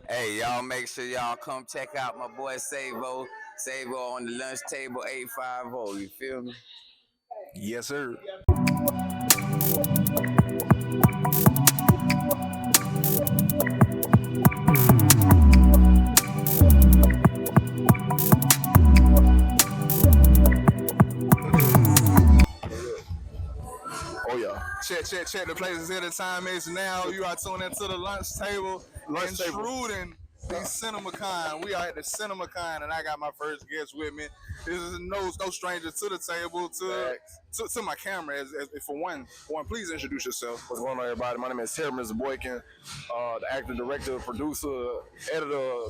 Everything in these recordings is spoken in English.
Hey, y'all make sure y'all come check out my boy Savo. Savo on the lunch table 850. You feel me? Yes, sir. Oh yeah. Check. The place is here. The time is now. You are tuning into the lunch table. Intruding the CinemaCon. We are at the CinemaCon, and I got my first guest with me. This is no stranger to the table, to my camera. As for one, please introduce yourself. What's going on, everybody? My name is Terrence Boykin, the actor, director, producer, editor,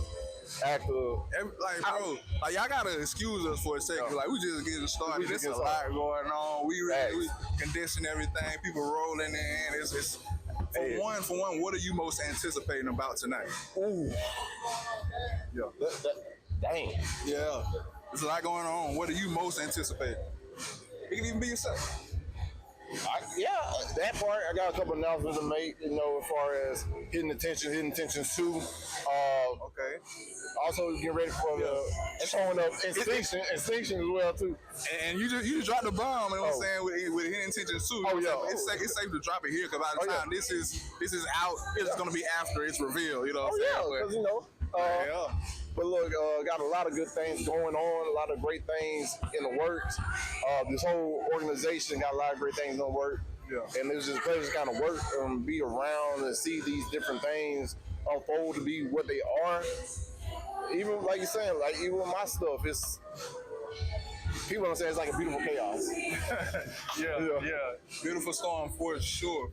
actor. Y'all gotta excuse us for a second. Like, we just getting started. There's a lot going on. We condition everything. People rolling in. It's for one, what are you most anticipating about tonight? Ooh. Yeah. Dang. Yeah. There's a lot going on. What are you most anticipating? It can even be yourself. That part. I got a couple announcements to make, as far as Hidden Intentions 2. Okay. Also getting ready for the showing up Extinction as well too. And you just dropped the bomb, you know what I'm saying, with Hidden Intentions 2. It's safe to drop it here, because by the time this is out, it's gonna be after it's revealed, you know what I'm saying? But look, got a lot of good things going on, a lot of great things in the works. This whole organization got a lot of great things in the works. Yeah. And it was just a pleasure to kind of work and be around and see these different things unfold to be what they are. Even like you're saying, like even with my stuff, it's people don't say it's like a beautiful chaos. Yeah. Beautiful storm for sure.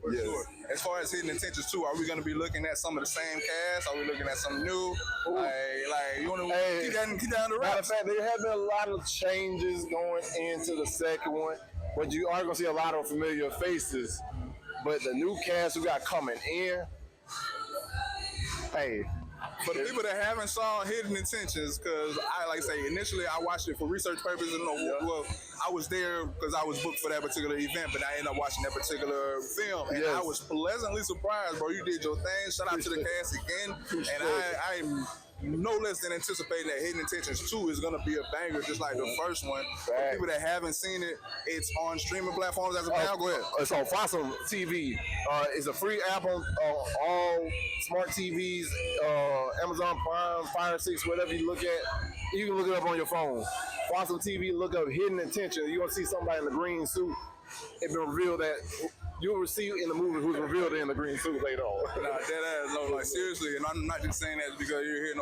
As far as Hidden Intentions 2, are we going to be looking at some of the same cast? Are we looking at some new? Like you want to keep that on the matter of fact, there have been a lot of changes going into the second one, but you are going to see a lot of familiar faces. But the new cast we got coming in, for the people that haven't saw Hidden Intentions, because initially I watched it for research purposes. Well, I was there because I was booked for that particular event, but I ended up watching that particular film, and I was pleasantly surprised, bro. You did your thing. Shout out to the cast again, and I'm no less than anticipating that Hidden Intentions 2 is going to be a banger, just like the first one. For people that haven't seen it, it's on streaming platforms as of now. Go ahead. It's on Fossil TV. It's a free app on all smart TVs, Amazon Prime, Fire 6, whatever you look at. You can look it up on your phone. Fossil TV, look up Hidden Intention. You're going to see somebody in the green suit. It's been revealed that you'll see in the movie who's revealed in the green suit later on. Seriously, and I'm not just saying that because you're here.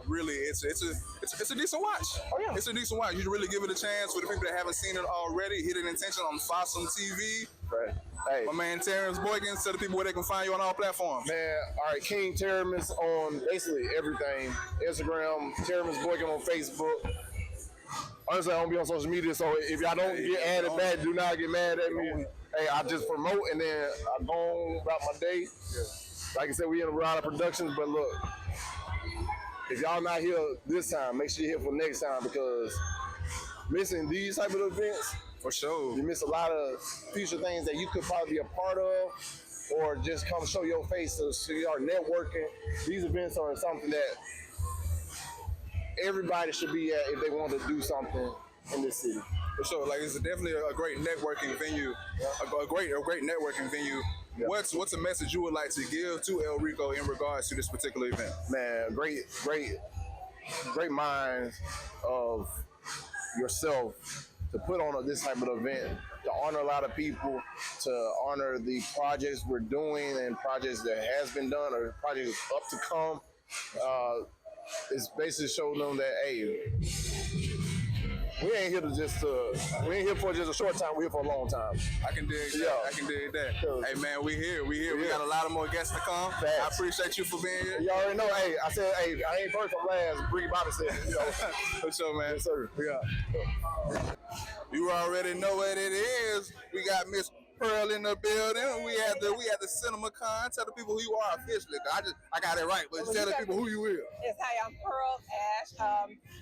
Really, it's a decent watch. Oh yeah, it's a decent watch. You should really give it a chance. For the people that haven't seen it already, Hidden Intention on Fossil TV. Right. Hey, my man Terrence Boykin, tell the people where they can find you on all platforms. Man, all right, King Terrence on basically everything. Instagram, Terrence Boykin on Facebook. Honestly, I don't be on social media, so if y'all don't get added back, do not get mad at me. Hey, I just promote and then I go on about my day. Yeah. Like I said, we in a lot of productions, but look, if y'all not here this time, make sure you're here for next time, because missing these type of events, for sure, you miss a lot of future things that you could probably be a part of, or just come show your face so you are networking. These events are something that everybody should be at if they want to do something in this city. For sure, it's definitely a great networking venue, a great networking venue. Yeah. What's a message you would like to give to El Rico in regards to this particular event? Man, great minds of yourself to put on this type of event, to honor a lot of people, to honor the projects we're doing and projects that has been done or projects up to come. It's basically showing them that, hey, we ain't here for just a short time. We're here for a long time. I can dig that. Hey man, we here. We got a lot of more guests to come. Facts. I appreciate you for being here. You already know. Hey, I said, I ain't first, I'm last. Bree Bobby said, For sure, man. Yes, sir. You already know what it is. We got Miss Pearl in the building. We had the CinemaCon. Tell the people who you are officially. I got it right, but tell the people who you is. Yes, hi, I'm Pearl Ash.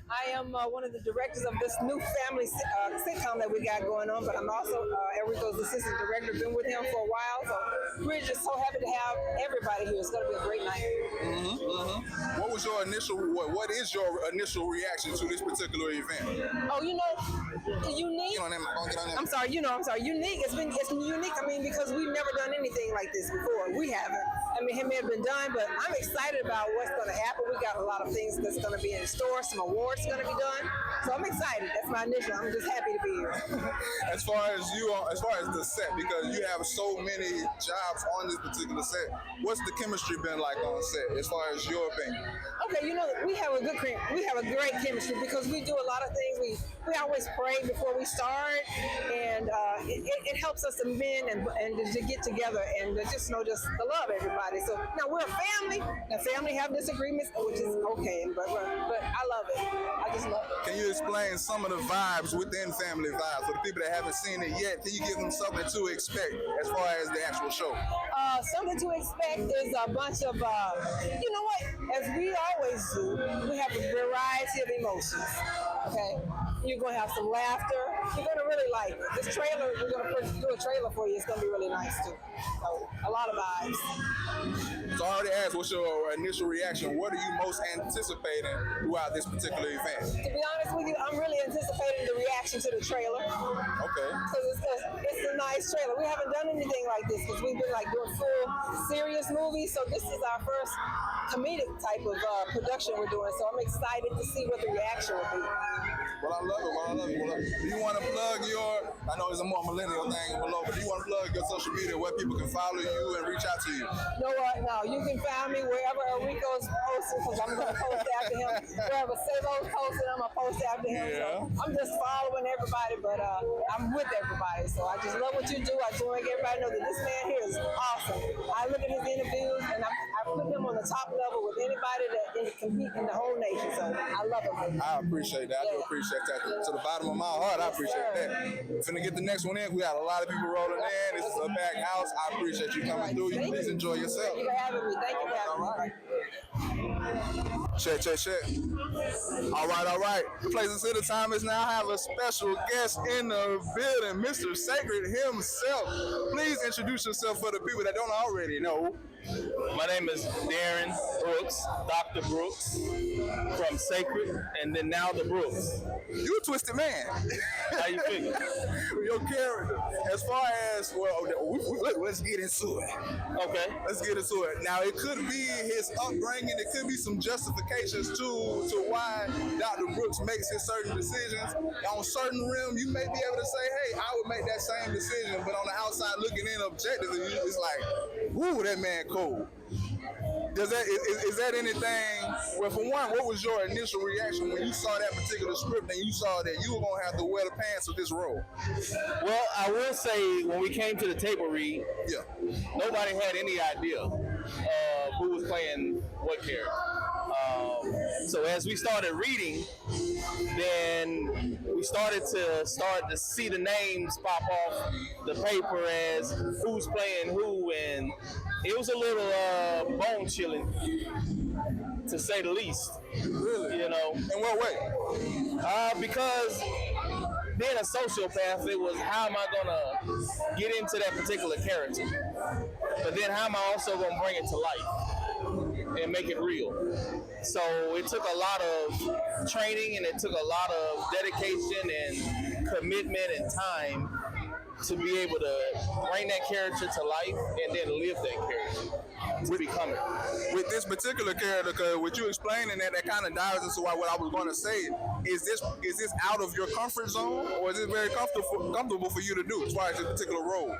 I am one of the directors of this new family sitcom that we got going on, but I'm also El Rico's assistant director. Been with him for a while, so we're just so happy to have everybody here. It's going to be a great night. was your initial? What is your initial reaction to this particular event? Oh, unique. I'm sorry. Unique. It's unique. I mean, because we've never done anything like this before. We haven't. I mean, it may have been done, but I'm excited about what's going to happen. We got a lot of things that's going to be in store. Some awards going to be done. So I'm excited. That's my initial. I'm just happy to be here. As far as the set, because you have so many jobs on this particular set, what's the chemistry been like on set? As far as your opinion? Okay, we have a great chemistry because we do a lot of things. We always pray before we start, and it helps us to mend and to get together and to just love everybody. So now we're a family. Now family have disagreements, which is okay, but I love it. I just love it. Can you explain some of the vibes within Family Vibes for the people that haven't seen it yet? Can you give them something to expect as far as the actual show? Something to expect is a bunch of, as we always do, we have a variety of emotions, okay? You're going to have some laughter. You're going to really like it. This trailer, we're going to do a trailer for you. It's going to be really nice, too. So, a lot of vibes. So I already asked, what's your initial reaction? What are you most anticipating throughout this particular event? To be honest with you, I'm really anticipating the reaction to the trailer. Okay. Because it's a nice trailer. We haven't done anything like this because we've been doing full serious movies. So this is our first comedic type of production we're doing. So I'm excited to see what the reaction will be. Well, I love it. Do you want to plug I know it's a more millennial thing below, but do you want to plug your social media where people can follow you and reach out to you? No, you can find me wherever Rico's posting because I'm going to post after him. Wherever Savo's posting, I'm going to post after him. Yeah. So I'm just following everybody, but I'm with everybody. So I just love what you do. I just want to make everybody know that this man here is awesome. I look at his interviews and I put him on the top level with anybody that can compete in the whole nation. So I love him. I appreciate that. I do appreciate that. To the bottom of my heart, I appreciate that. Finna get the next one in. We got a lot of people rolling in. This is a packed house. I appreciate you coming through. You please enjoy yourself. Thank you for having me. Thank you for having me. Check. All right. The place is here. The time is now. I have a special guest in the building, Mr. Sacred himself. Please introduce yourself for the people that don't already know. My name is Darren Brooks, Dr. Brooks, from Sacred, and then now the Brooks. You a twisted man. How you figure? Your character. As far as, let's get into it. Okay. Let's get into it. Now, it could be his upbringing. It could be some justifications to why Dr. Brooks makes his certain decisions. On certain realm, you may be able to say, hey, I would make that same decision, but on the outside looking in objectively, it's like, woo, that man cool. Is that anything? Well, for one, what was your initial reaction when you saw that particular script and you saw that you were gonna have to wear the pants of this role? Well, I will say when we came to the table read, nobody had any idea who was playing what character. So as we started reading, then we started to see the names pop off the paper as who's playing who, and it was a little bone chilling, to say the least. Really? You know. In what way? Because being a sociopath, it was how am I gonna get into that particular character, but then how am I also gonna bring it to life and make it real? So it took a lot of training and it took a lot of dedication and commitment and time to be able to bring that character to life and then live that character to become it. With this particular character, because what you explaining that kind of dives into what I was going to say. Is this out of your comfort zone, or is it very comfortable for you to do as far as this particular role?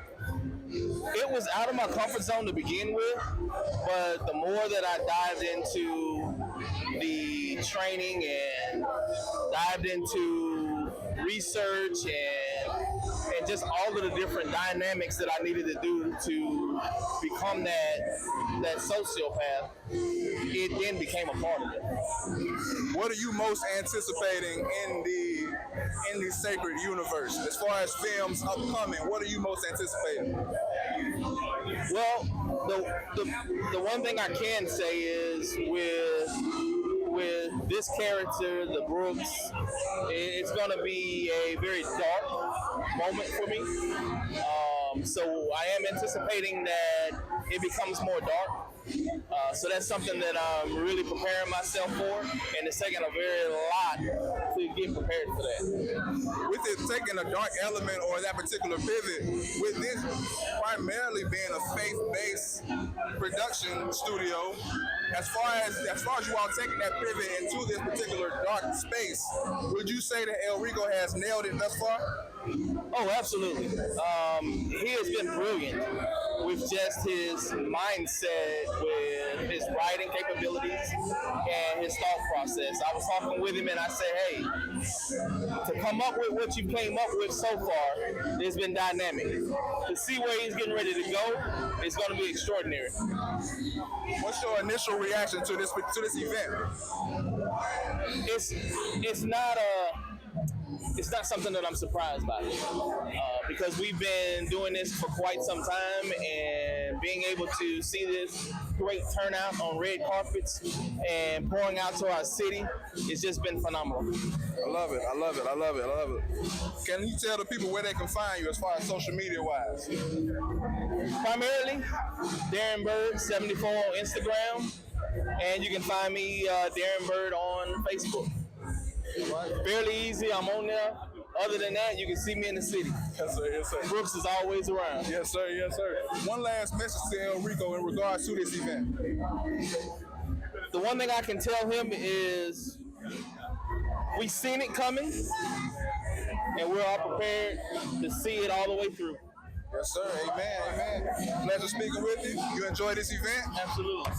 It was out of my comfort zone to begin with, but the more that I dived into the training and dived into research and just all of the different dynamics that I needed to do to become that sociopath, it then became a part of it. What are you most anticipating in the Sacred universe? As far as films upcoming, what are you most anticipating? Well, the one thing I can say is with this character, the Brooks, it's going to be a very dark moment for me. So I am anticipating that it becomes more dark. So that's something that I'm really preparing myself for, and it's taking a very lot to get prepared for that. With it taking a dark element or that particular pivot, with this primarily being a faith-based production studio, as far as you all taking that pivot into this particular dark space, would you say that El Rico has nailed it thus far? Oh, absolutely. He has been brilliant with just his mindset, with his writing capabilities, and his thought process. I was talking with him and I said, hey, to come up with what you came up with so far, it's been dynamic. To see where he's getting ready to go, it's going to be extraordinary. What's your initial reaction to this event? It's not something that I'm surprised by, because we've been doing this for quite some time, and being able to see this great turnout on red carpets and pouring out to our city, it's just been phenomenal. I love it. Can you tell the people where they can find you as far as social media wise? Primarily, Darren Bird 74 on Instagram, and you can find me, Darren Bird, on Facebook. Fairly easy, I'm on there. Other than that, you can see me in the city. Yes, sir. Yes, sir. Brooks is always around. Yes, sir. Yes, sir. One last message to El Rico in regards to this event. The one thing I can tell him is we seen it coming, and we're all prepared to see it all the way through. Yes, sir. Amen. Pleasure speaking with you. You enjoy this event? Absolutely.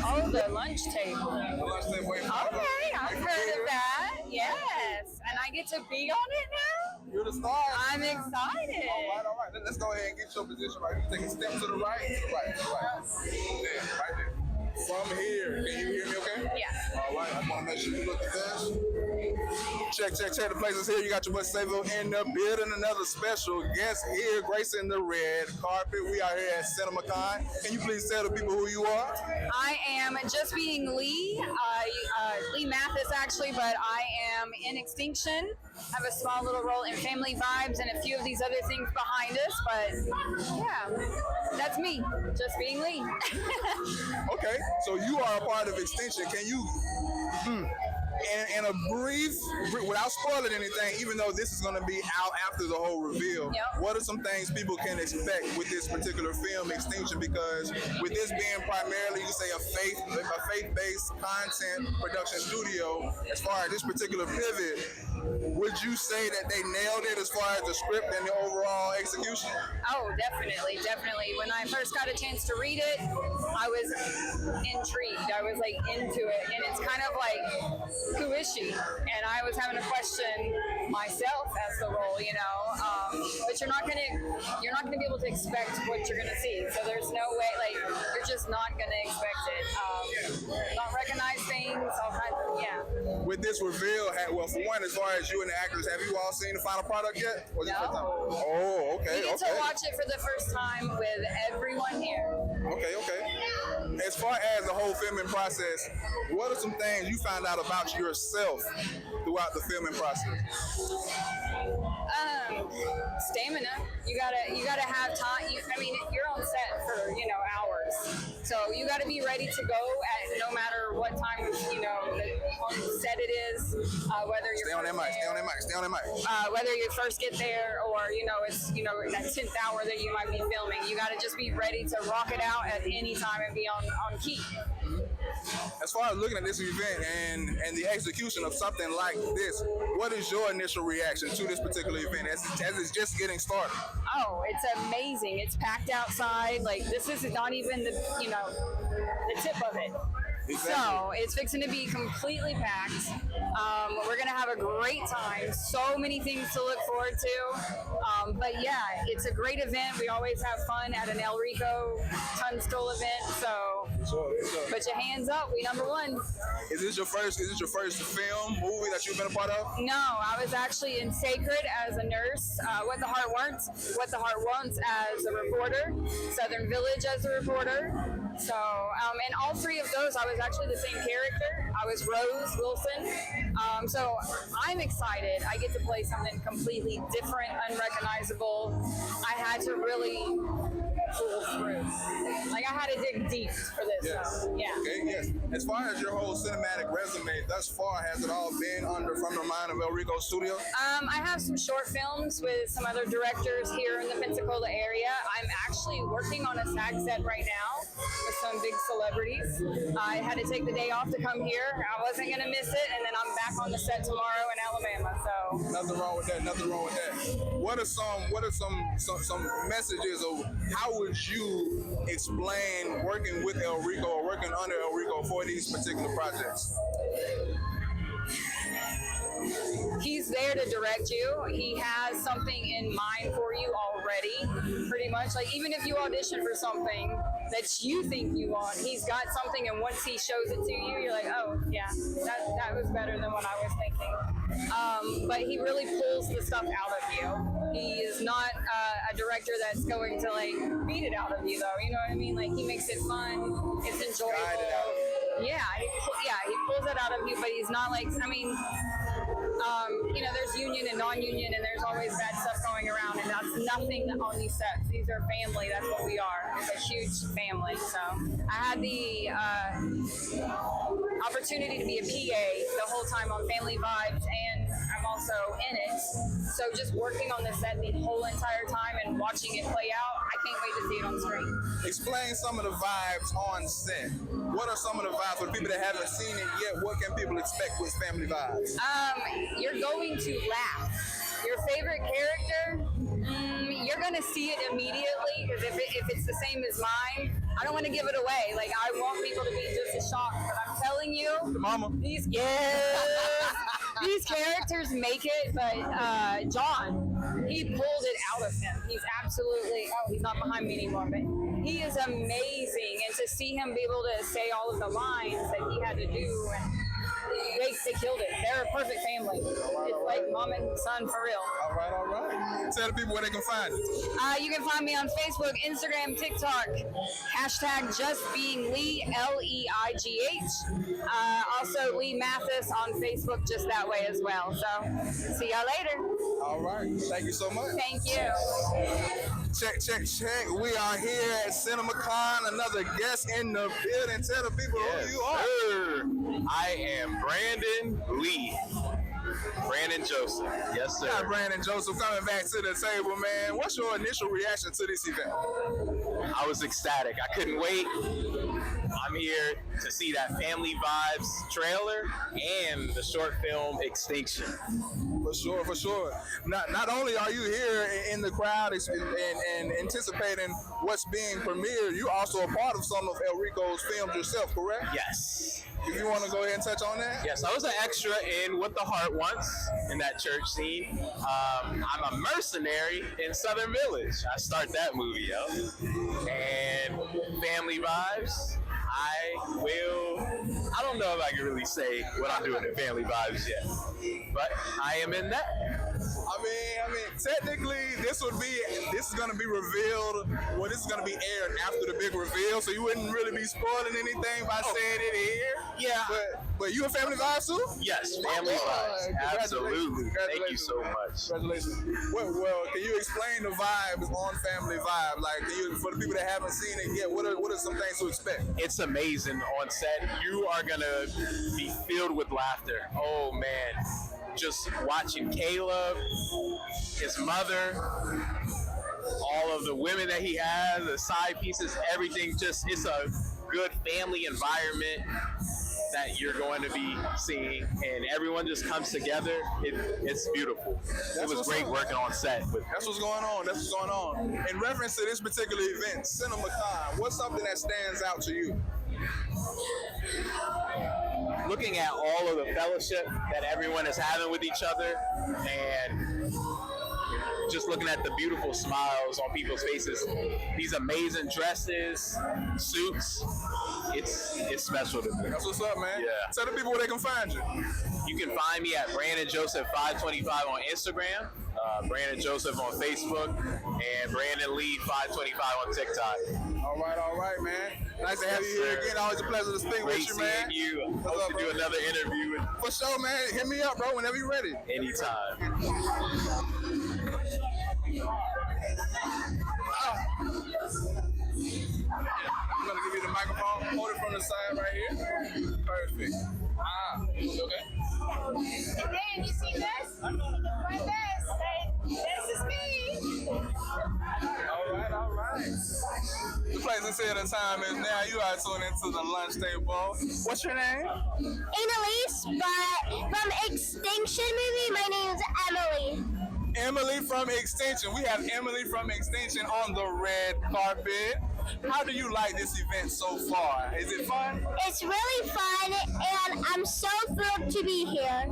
Oh, the lunch table. The lunch table. Okay, I've heard of that. Yes. And I get to be on it now? You're the star. I'm excited. All right. Let's go ahead and get your position right. You take a step to the right. There, right there. From here, can you hear me okay? Yes. All right, I want to make sure you look the best. Check. The place is here. You got your boy Savo in the building. Another special guest here, gracing the red carpet. We are here at CinemaCon. Can you please tell the people who you are? I am just being Lee. Lee Mathis, actually, but I am in Extinction. I have a small little role in Family Vibes and a few of these other things behind us, but yeah, that's me, just being Lee. Okay, so you are a part of Extinction. Can you, in a brief, without spoiling anything, even though this is going to be out after the whole reveal, what are some things people can expect with this particular film, Extinction? Because with this being primarily, you say, a faith-based content production studio, as far as this particular pivot, would you say that they nailed it as far as the script and the overall execution? Oh, definitely. When I first got a chance to read it, I was intrigued. I was like into it, and it's kind of like, who is she? And I was having to question myself as the role, you know. But you're not gonna be able to expect what you're gonna see. So there's no way, like, you're just not gonna expect it. Not recognize things, all kinds of, yeah. With this reveal, well, for one, as far as you and the actors, have you all seen the final product yet? No. Oh, okay. We get to watch it for the first time with everyone here. Okay. As far as the whole filming process, what are some things you found out about yourself throughout the filming process? Stamina. You gotta have time. You're on set for hours, so you gotta be ready to go at no matter what time on set it is. Whether you're stay on that mic. Whether you first get there or it's that 10th hour that you might be filming, you gotta just be ready to rock it out at any time and be on key. As far as looking at this event and the execution of something like this, what is your initial reaction to this particular event as it's just getting started? Oh, it's amazing. It's packed outside. Like, this is not even the tip of it. Exactly. So it's fixing to be completely packed. We're going to have a great time. So many things to look forward to. But yeah, it's a great event. We always have fun at an El Rico Tunstall event. So put your hands up. We number one. Is this your first film, movie that you've been a part of? No, I was actually in Sacred as a nurse. What the Heart Wants as a reporter. Southern Village as a reporter. So, and all three of those, I was actually the same character. I was Rose Wilson. So I'm excited. I get to play something completely different, unrecognizable. I had to really pull through. Like I had to dig deep for this. Yes. So, yeah. Okay, yes. As far as your whole cinematic resume thus far, has it all been under From the Mind of El Rico Studio? I have some short films with some other directors here in the Pensacola area. I'm actually working on a SAG set right now with some big celebrities. I had to take the day off to come here. I wasn't going to miss it, and then I'm back on the set tomorrow in Alabama. So Nothing wrong with that. Nothing wrong with that. What are some messages of how would you explain working with El Rico or working under El Rico for these particular projects? he's there to direct you. He has something in mind for you already, pretty much. Like, even if you audition for something that you think you want, he's got something, and once he shows it to you, you're like, oh, yeah, that was better than what I was thinking. But he really pulls the stuff out of you. He is not a director that's going to, like, beat it out of you, though. You know what I mean? Like, he makes it fun. It's enjoyable. Yeah, he pulls it out of you, but he's not like, I mean, you know, there's union and non-union, and there's always bad stuff going around, and that's nothing on these sets. These are family. That's what we are. It's a huge family. So I had the opportunity to be a PA the whole time on Family Vibes, and I'm also in it. So just working on the set the whole entire time and watching it play out, I can't wait to see it on screen. Explain some of the vibes on set. What are some of the vibes for people that haven't seen it yet? What can people expect with Family Vibes? You're going to laugh. Your favorite character, you're going to see it immediately, because if it's the same as mine, I don't want to give it away. Like, I want people to be just as shocked, but I'm telling you, The mama. these characters make it. But John, he pulled it out of him. He's absolutely, he's not behind me anymore, but he is amazing. And to see him be able to say all of the lines that he had to do, and they killed it. They're a perfect family. It's like mom and son for real. All right. Tell the people where they can find you. You can find me on Facebook, Instagram, TikTok, #JustBeingLei, LEIGH. Also, Lee Mathis on Facebook, just that way as well. So, see y'all later. All right. Thank you so much. Thank you. Check. We are here at CinemaCon. Another guest in the building. Tell the people who you are. Sir. I am Brandon Lee. Brandon Joseph. Yes, sir. Got Brandon Joseph coming back to the table, man. What's your initial reaction to this event? I was ecstatic. I couldn't wait. I'm here to see that Family Vibes trailer and the short film Extinction. For sure. Not only are you here in the crowd and anticipating what's being premiered, you're also a part of some of El Rico's films yourself, correct? Yes. If you want to go ahead and touch on that? Yes, I was an extra in What the Heart Wants in that church scene. I'm a mercenary in Southern Village. I start that movie, yo. And Family Vibes, I don't know if I can really say what I'm doing in Family Vibes yet, but I am in that. I mean, technically, this is going to be revealed, well, this is going to be aired after the big reveal, so you wouldn't really be spoiling anything by saying it here. Yeah. But you a Family Vibes too? Yes, Family Vibes. Absolutely. Thank you so much. Congratulations. Well, can you explain the vibes on Family Vibe? Like, for the people that haven't seen it yet, what are some things to expect? It's amazing on set. You are going to be filled with laughter. Oh, man. Just watching Caleb, his mother, all of the women that he has, the side pieces, everything. Just, it's a good family environment that you're going to be seeing, and everyone just comes together. It's beautiful. It was great working on set. That's what's going on. In reference to this particular event, CinemaCon, what's something that stands out to you? Looking at all of the fellowship that everyone is having with each other, and just looking at the beautiful smiles on people's faces, these amazing dresses, suits, it's special to me. That's what's up, man. Yeah. Tell the people where they can find you. You can find me at Brandon Joseph 525 on Instagram, Brandon Joseph on Facebook, and Brandon Lee 525 on TikTok. All right, man. Nice to have you here again. Always a pleasure to speak with you, man. Great seeing you. Hope to do another interview. For sure, man. Hit me up, bro, whenever you're ready. Anytime. I'm gonna give you the microphone. Hold it from the side right here. Perfect. Okay. And then you see this? Vibez. This is me. All right. The place and say the time is now. You are tuned into the lunch table. What's your name? Annalise, but from Extinction movie, my name is Emily. Emily from Extinction. We have Emily from Extinction on the red carpet. How do you like this event so far? Is it fun? It's really fun, and I'm so thrilled to be here.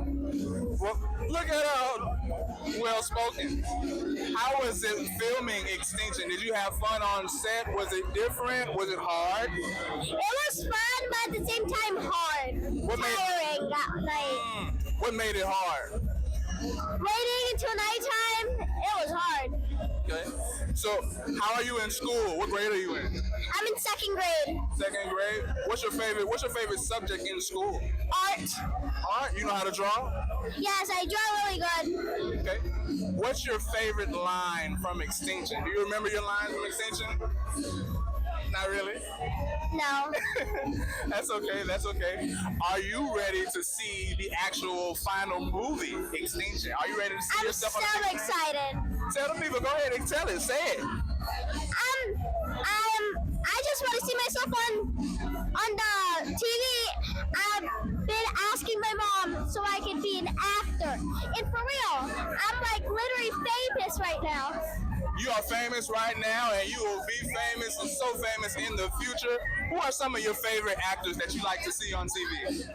Well, look at her. Well spoken. How was it filming Extinction? Did you have fun on set? Was it different? Was it hard? It was fun, but at the same time hard. Tiring that night. What made it hard? Waiting until nighttime, it was hard. Okay. So, how are you in school? What grade are you in? I'm in second grade. Second grade. What's your favorite subject in school? Art. Art. You know how to draw? Yes, I draw really good. Okay. What's your favorite line from Extinction? Do you remember your lines from Extinction? Not really. No. That's okay. Are you ready to see the actual final movie, Extinction? Are you ready to see I'm yourself so on the big screen? excited. Tell the people. Go ahead and tell it. Say it. I just want to see myself on the TV. I've been asking my mom so I can be an actor. And for real, I'm like literally famous right now. You are famous right now, and you will be famous and so famous in the future. Who are some of your favorite actors that you like to see on TV?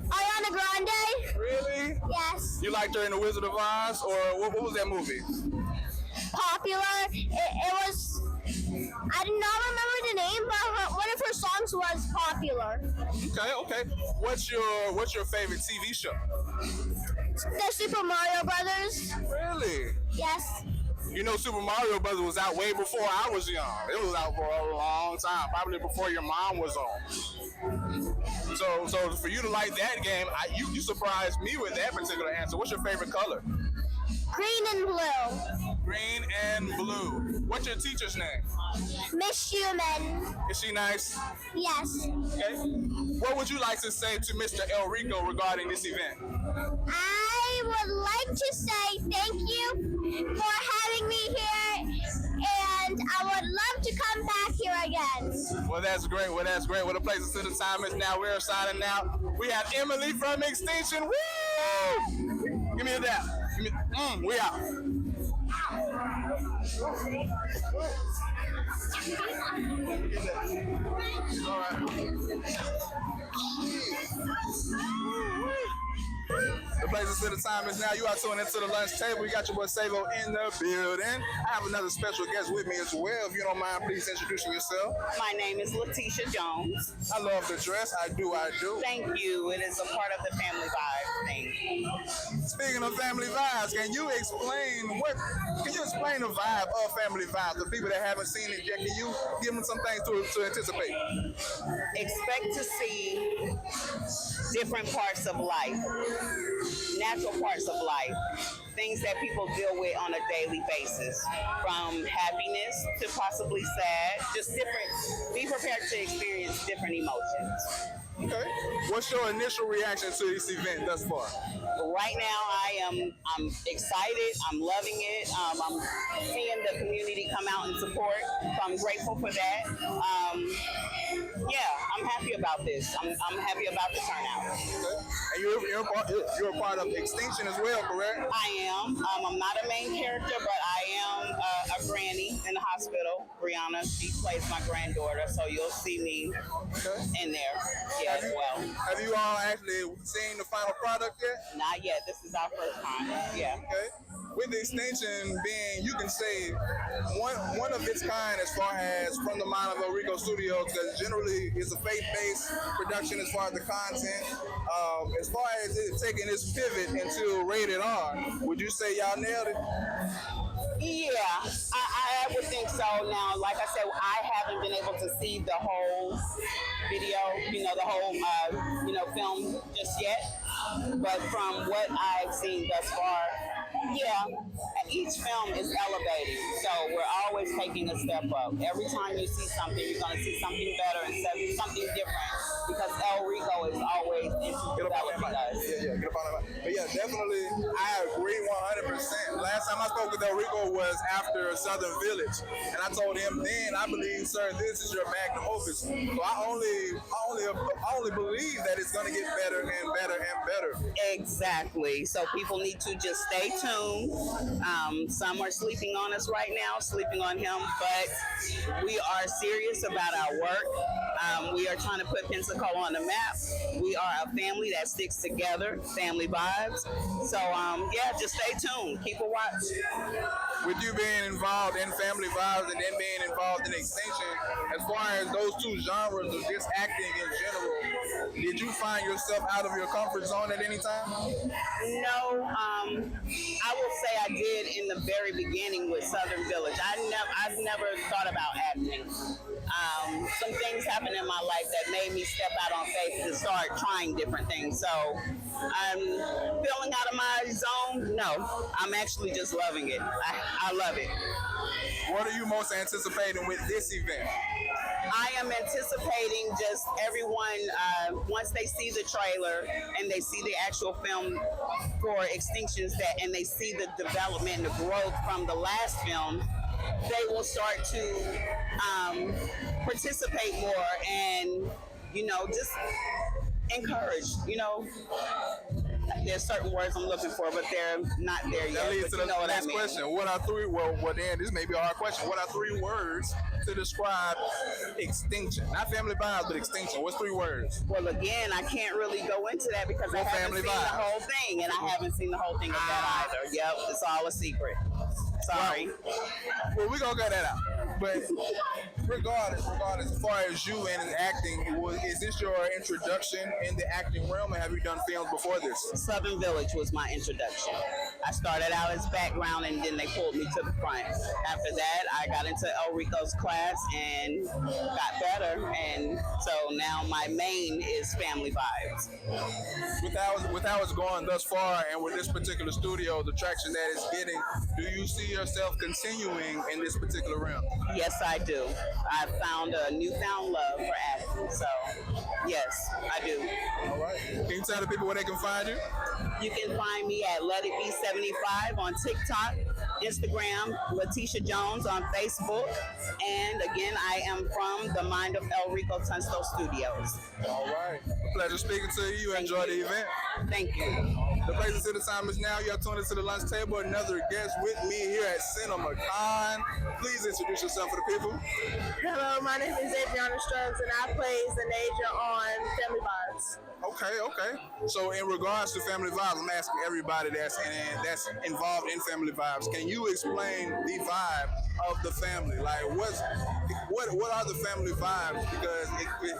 Ariana Grande. Really? Yes. You liked her in The Wizard of Oz, or what was that movie? Popular. It was. I do not remember the name, but one of her songs was popular. Okay. What's your favorite TV show? The Super Mario Brothers. Really? Yes. You know, Super Mario Brothers was out way before I was young. It was out for a long time, probably before your mom was on. So for you to like that game, you surprised me with that particular answer. What's your favorite color? Green and blue. Green and blue. What's your teacher's name? Miss Schumann. Is she nice? Yes. Okay. What would you like to say to Mr. El Rico regarding this event? I would like to say thank you for having me here, and I would love to come back here again. Well, that's great. Well, the place to the time is now. We're signing out. We have Emily from Extinction. Woo! Give me that. We out. All right. The place to the time is now. You are tuning into the lunch table. We got your boy Savo in the building. I have another special guest with me as well. If you don't mind, please introducing yourself. My name is Letitia Jones. I love the dress. I do. Thank you. It is a part of the family vibe thing. Speaking of family vibes, can you explain the vibe of family vibes? The people that haven't seen it yet, can you give them some things to anticipate? Expect to see different parts of life, natural parts of life, things that people deal with on a daily basis, from happiness to possibly sad, just different. Be prepared to experience different emotions. Okay. What's your initial reaction to this event thus far? Right now, I'm excited. I'm loving it. I'm seeing the community come out and support, so I'm grateful for that. I'm happy about this. I'm happy about the turnout. Okay. And you're a part of Extinction as well, correct? I am. I'm not a main character, but I am a granny in the hospital. Brianna, she plays my granddaughter, so you'll see me in there as well. Have you all actually seen the final product yet? Not yet. This is our first time. Yeah. Okay. With the Extinction being, you can say, one of its kind as far as from the mind of El Rico Studios, because generally it's a faith-based production as far as the content. As far as it taking this pivot into rated R, would you say y'all nailed it? Yeah, I would think so. Now, like I said, I haven't been able to see the whole video, the whole, film just yet. But from what I've seen thus far, Yeah, each film is elevating, so we're always taking a step up. Every time you see something, you're going to see something better and something different because El Rico is always into developing us. Yeah, get up on that. But yeah, definitely, I agree 100%. Last time I spoke with El Rico was after Southern Village, and I told him then, I believe, sir, this is your magnum opus. So I only believe that it's going to get better and better and better. Exactly. So people need to just stay tuned. Some are sleeping on us right now, sleeping on him, but we are serious about our work. We are trying to put Pensacola on the map. We are a family that sticks together, family vibes. So yeah, just stay tuned. Keep a watch. With you being involved in family vibes and then being involved in Extinction, as far as those two genres of just acting in general, did you find yourself out of your comfort zone at any time? No, I will say I did in the very beginning with Southern Village. I've never thought about acting. Some things happened in my life that made me step out on faith to start trying different things. So I'm feeling out of my zone. No, I'm actually just loving it. I love it. What are you most anticipating with this event? I am anticipating just everyone, once they see the trailer and they see the actual film for Extinctions, and they see the development and the growth from the last film, they will start to participate more and, just encourage, There's certain words I'm looking for, but they're not there yet. That leads to the next I mean. question. What are three? Well, Dan, this may be a hard question. What are 3 words to describe Extinction? Not family vibes, but Extinction. What's 3 words? Well, again, I can't really go into that because I haven't seen the whole thing, and I haven't seen the whole thing of that either. Yep, it's all a secret. Sorry. Well, we're going to cut that out. But regardless, as far as you and acting, is this your introduction in the acting realm, or have you done films before this? Southern Village was my introduction. I started out as background, and then they pulled me to the front. After that, I got into El Rico's class and got better, and so now my main is family vibes. With how it's going thus far, and with this particular studio, the traction that it's getting, do you see yourself continuing in this particular realm? Yes, I do. I've found a newfound love for acting, so yes, I do. All right. Can you tell the people where they can find you? You can find me at Let It Be 75 on TikTok, Instagram, Letitia Jones on Facebook, and again, I am from the Mind of El Rico Tunstall Studios. All right. Pleasure speaking to you. Enjoy the event. Thank you. The place and the time is now. You're tuned into the lunch table. Another guest with me here at Cinema Con. Please introduce yourself for the people. Hello, my name is Adriana Struggs, and I play Zanaja on Family Vibes. Okay. So in regards to family vibes, I'm asking everybody that's involved in family vibes, can you explain the vibe of the family? Like what are the family vibes? Because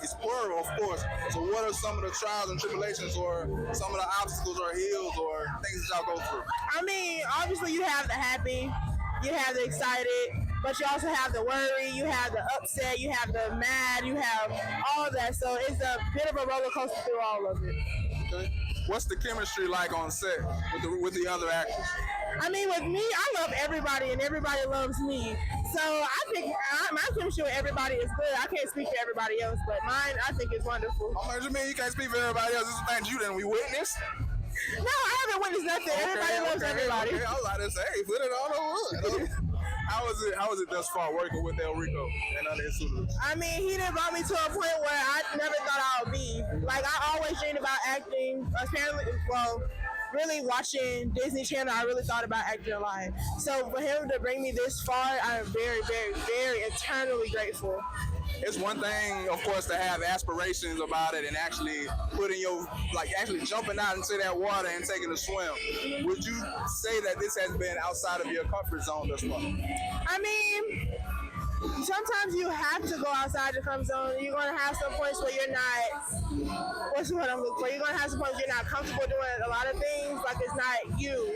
it's plural, of course. So what are some of the trials and tribulations, or some of the obstacles or hills or things that y'all go through? I mean, obviously you have the happy, you have the excited, but you also have the worry, you have the upset, you have the mad, you have all of that. So it's a bit of a roller coaster through all of it. Okay. What's the chemistry like on set with the other actors? I mean, with me, I love everybody, and everybody loves me. So I think my chemistry with everybody is good. I can't speak for everybody else, but mine, I think, is wonderful. How much you mean you can't speak for everybody else? This is things you didn't we witnessed? No, I haven't witnessed nothing. Everybody loves everybody. Okay. I was about to say, put it on the wood. How was it thus far working with El Rico and other studios? I mean, he done brought me to a point where I never thought I would be. Like, I always dreamed about acting. Apparently, really watching Disney Channel, I really thought about acting a lot. So for him to bring me this far, I am very, very, very eternally grateful. It's one thing, of course, to have aspirations about it and actually actually jumping out into that water and taking a swim. Would you say that this has been outside of your comfort zone thus far? I mean, sometimes you have to go outside your comfort zone. You're going to have some points where you're not, what's what I'm looking for? You're going to have some points where you're not comfortable doing a lot of things, like it's not you.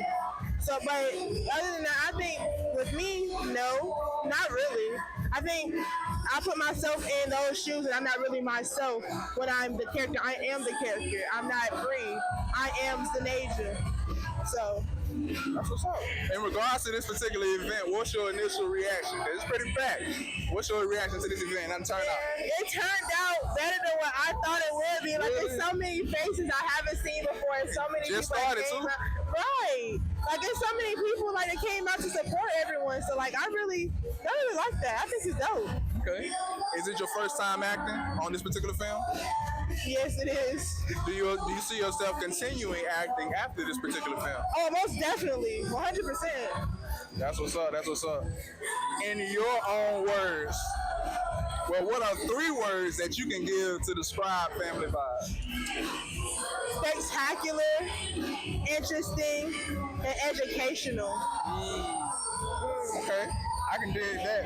So, but other than that, I think with me, no, not really. I think I put myself in those shoes and I'm not really myself when I'm the character. I am the character. I'm not Bree. I am Zanaja. So. That's what's up. In regards to this particular event, what's your initial reaction? It's pretty packed. What's your reaction to this event? How it turned out? It turned out better than what I thought it would be. Like, there's so many faces I haven't seen before, and so many Just people started, that came too. out. Right. Like, there's so many people like that came out to support everyone. So, like, I really like that. I think it's dope. Okay. Is it your first time acting on this particular film? Yes, it is. Do you see yourself continuing acting after this particular film? Oh, most definitely. 100%. That's what's up. That's what's up. In your own words, well, what are 3 words that you can give to describe Family Vibez? Spectacular, interesting, and educational. Okay, I can dig that.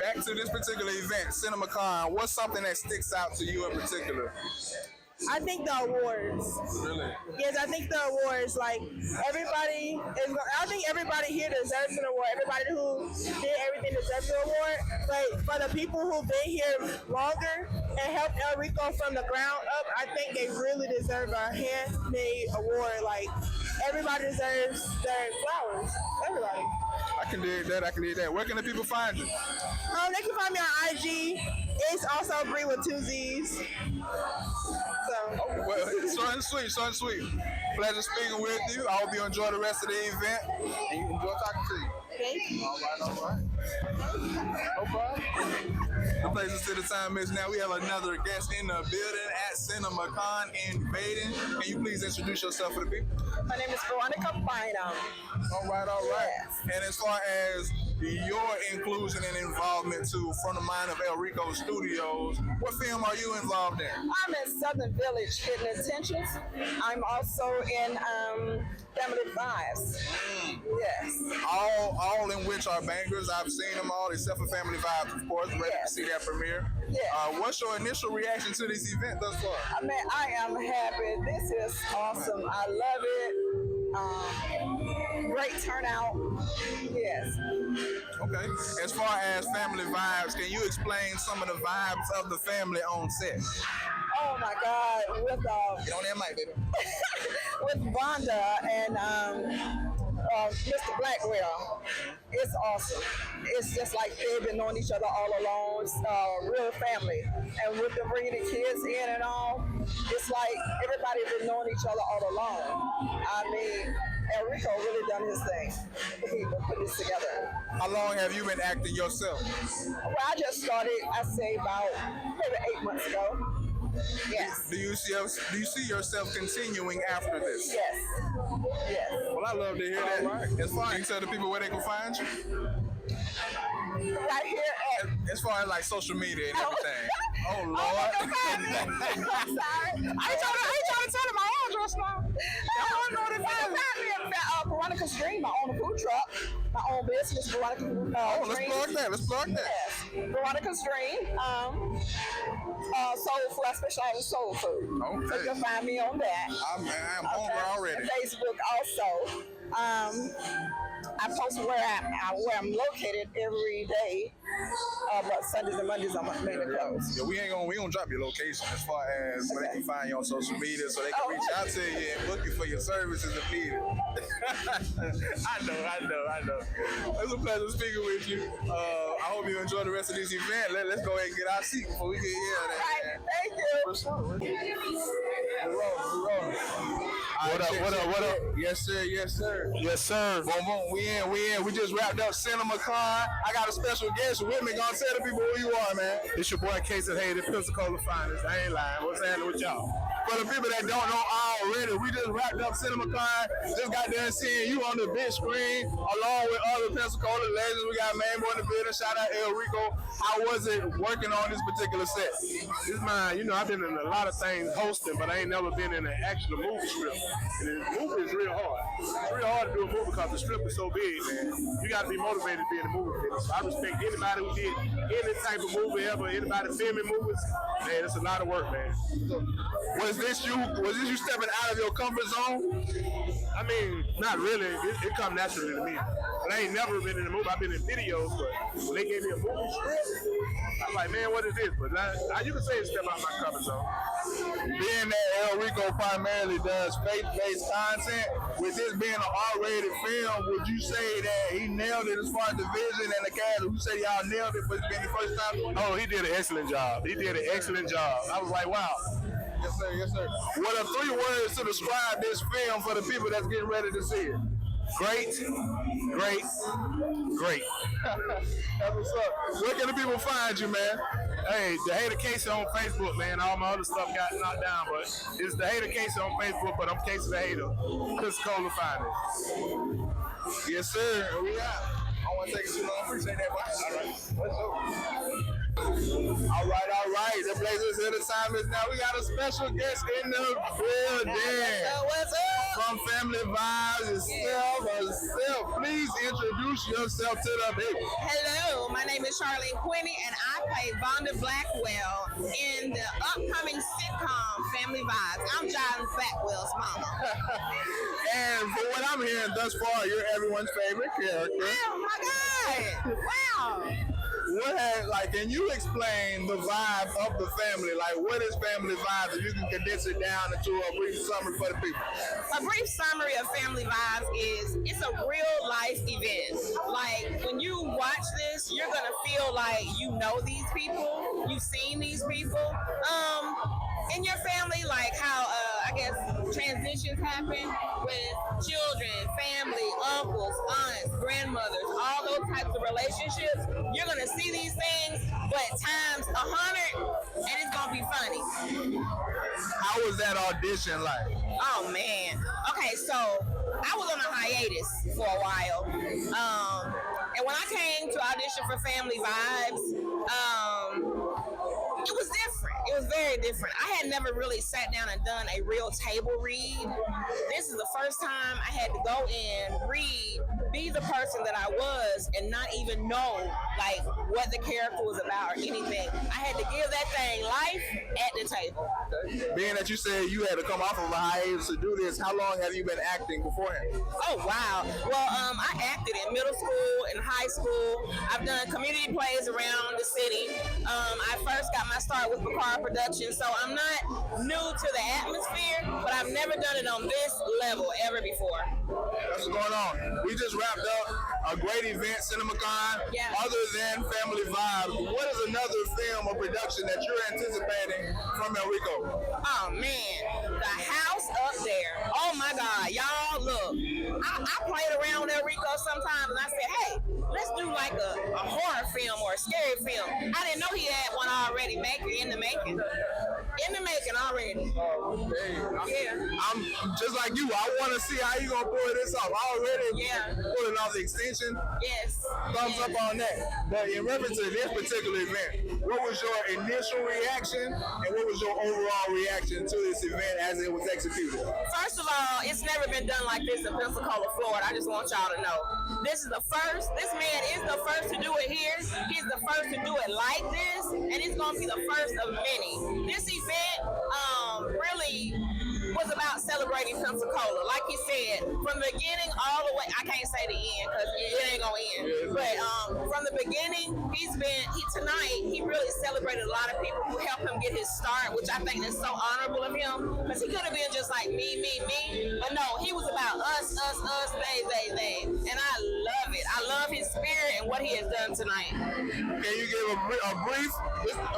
Back to this particular event, CinemaCon, what's something that sticks out to you in particular? I think the awards. Really? Yes, I think the awards, like, I think everybody here deserves an award. Everybody who did everything deserves an award. But for the people who've been here longer and helped El Rico from the ground up, I think they really deserve a handmade award. Like, everybody deserves their flowers. Everybody. I can dig that. Where can the people find you? They can find me on IG. It's also Bree with 2 Z's. So. Oh, well, short and sweet. Pleasure speaking with you. I hope you enjoy the rest of the event and you enjoy talking to you. Thank you. All right. No problem. The places to the time is now. We have another guest in the building at CinemaCon invading. Can you please introduce yourself for the people? My name is Veronica Bynum. All right. Yes. And as far as your inclusion and involvement to From the Mind of El Rico Studios, what film are you involved in? I'm in Southern Village, Hidden Intentions. I'm also in Family Vibez. Yes. All in which are bangers. I've seen them all except for Family Vibez, of course. Ready to see that premiere. Yeah. What's your initial reaction to this event thus far? I am happy. This is awesome. I love it. Great turnout. Yes. Okay. As far as Family Vibez, can you explain some of the vibes of the family on set? Oh my God. With Get on that mic, baby. with Vonda and Mr. Blackwell, it's awesome. It's just like they've been knowing each other all along. It's real family. And with them bringing the kids in and all, it's like everybody's been knowing each other all along. I mean, El Rico really done his thing. He put this together. How long have you been acting yourself? Well, I just started, I say about maybe 8 months ago. Yes. Do you see yourself continuing after this? Yes. Yes. Well, I love to hear that. Right. As far as you tell the people where they can find you? Right here at... As far as like social media and everything. Oh, Lord. I'm sorry. I ain't trying to tell them my address now. I don't know what it is. Veronica's Dream. I own a food truck. My own business, Veronica Dream. Let's plug that. Yes. Veronica's Dream. Soul food. I specialize in soul food. Okay. So you can find me on that. I'm hungry already. And Facebook also. I post where I'm located every day. But Sundays and Mondays I'm mainly closed. Yeah, we gonna drop your location as far as where they can find you on social media so they can reach out to you and book you for your services if needed. I know. It's a pleasure speaking with you. I hope you enjoy the rest of this event. Let's go ahead and get our seat before we get here. Right, thank you. We're rolling. What up? Yes, sir. Boom, boom. We in. We just wrapped up CinemaCon. I got a special guest with me. Gonna tell the people who you are, man. It's your boy Casey Hayes, the Pensacola finest. I ain't lying. What's happening with y'all? For the people that don't know already, we just wrapped up CinemaCon. Just got there seeing you on the big screen, along with other Pensacola legends. We got Manbo in the building. Shout out El Rico. How was it working on this particular set? This mine, I've been in a lot of things hosting, but I ain't never been in an actual movie strip. And the movie is real hard. It's real hard to do a movie because the strip is so big, man. You got to be motivated to be in the movie business. So I respect anybody who did any type of movie ever, anybody filming movies. Man, it's a lot of work, man. Was this you stepping out of your comfort zone? I mean, not really. It come naturally to me. But I ain't never been in a movie. I've been in videos, but when they gave me a movie script, I'm like, man, what is this? But now you can say it's step out my comfort zone. being that El Rico primarily does faith-based content, with this being an R-rated film, would you say that he nailed it as far as the vision and the cast? Would you say y'all nailed it for it being the first time doing it? Oh, he did an excellent job. He did an excellent job. I was like, wow. Yes, sir. Yes, sir. What are 3 words to describe this film for the people that's getting ready to see it? Great, great, great. That's what's up. Where can the people find you, man? Hey, the Hater Casey on Facebook, man. All my other stuff got knocked down, but it's the Hater Casey on Facebook, but I'm Casey the Hater. Chris Cola find it. Yes, sir. We out. I don't want to take it too long. Appreciate that, boy. All right. Let's go. All right. The Blazers here. The time is now. We got a special guest in the building. What's up? From Family Vibez herself. Please introduce yourself to the people. Hello, my name is Charlene Quinney, and I play Vonda Blackwell in the upcoming sitcom Family Vibez. I'm John Blackwell's mama. And for what I'm hearing thus far, you're everyone's favorite character. Oh my God! Wow. Can you explain the vibe of the family? Like, what is Family Vibez? If you can condense it down into a brief summary for the people. A brief summary of Family Vibez is it's a real life event. Like, when you watch this, you're gonna feel like you know these people, you've seen these people. In your family, like how I guess transitions happen with children, family, uncles, aunts, grandmothers, all those types of relationships. You're gonna see these things, but times 100, and it's gonna be funny. How was that audition like? Oh man. Okay, so I was on a hiatus for a while, and when I came to audition for Family Vibez, it was different. It was very different. I had never really sat down and done a real table read. This is the first time I had to go in, read, be the person that I was, and not even know like what the character was about or anything. I had to give that thing life at the table. Being that you said you had to come off of a hiatus to do this, how long have you been acting beforehand? Oh wow. Well, I acted in middle school and high school. I've done community plays around the city. I first got my start with Bakar Productions, so I'm not new to the atmosphere, but I've never done it on this level ever before. That's what's going on. We just wrapped up a great event, CinemaCon. Yeah. Other than Family Vibez, what is another film or production that you're anticipating from El Rico? Oh man, the house up there. Oh my God, y'all look. I played around with El Rico sometimes, and I said, hey, let's do like a horror film or a scary film. I didn't know he had one already in the making. In the making already. Yeah. I'm just like you. I want to see how you gonna pull this off. Already pulling off the Extinction. Yes. Thumbs up on that. But in reference to this particular event, what was your initial reaction and what was your overall reaction to this event as it was executed? First of all, it's never been done like this in Pensacola, Florida. I just want y'all to know. This is the first. This man is the first to do it here. He's the first to do it like this, and it's gonna be the first of many. This event really was about celebrating Pensacola. Like he said, from the beginning all the way, I can't say the end because it ain't gonna end. But from the beginning, tonight, he really celebrated a lot of people who helped him get his start, which I think is so honorable of him. Because he could have been just like me. But no, he was about us, they. And I love it. I love his spirit and what he has done tonight. Can you give a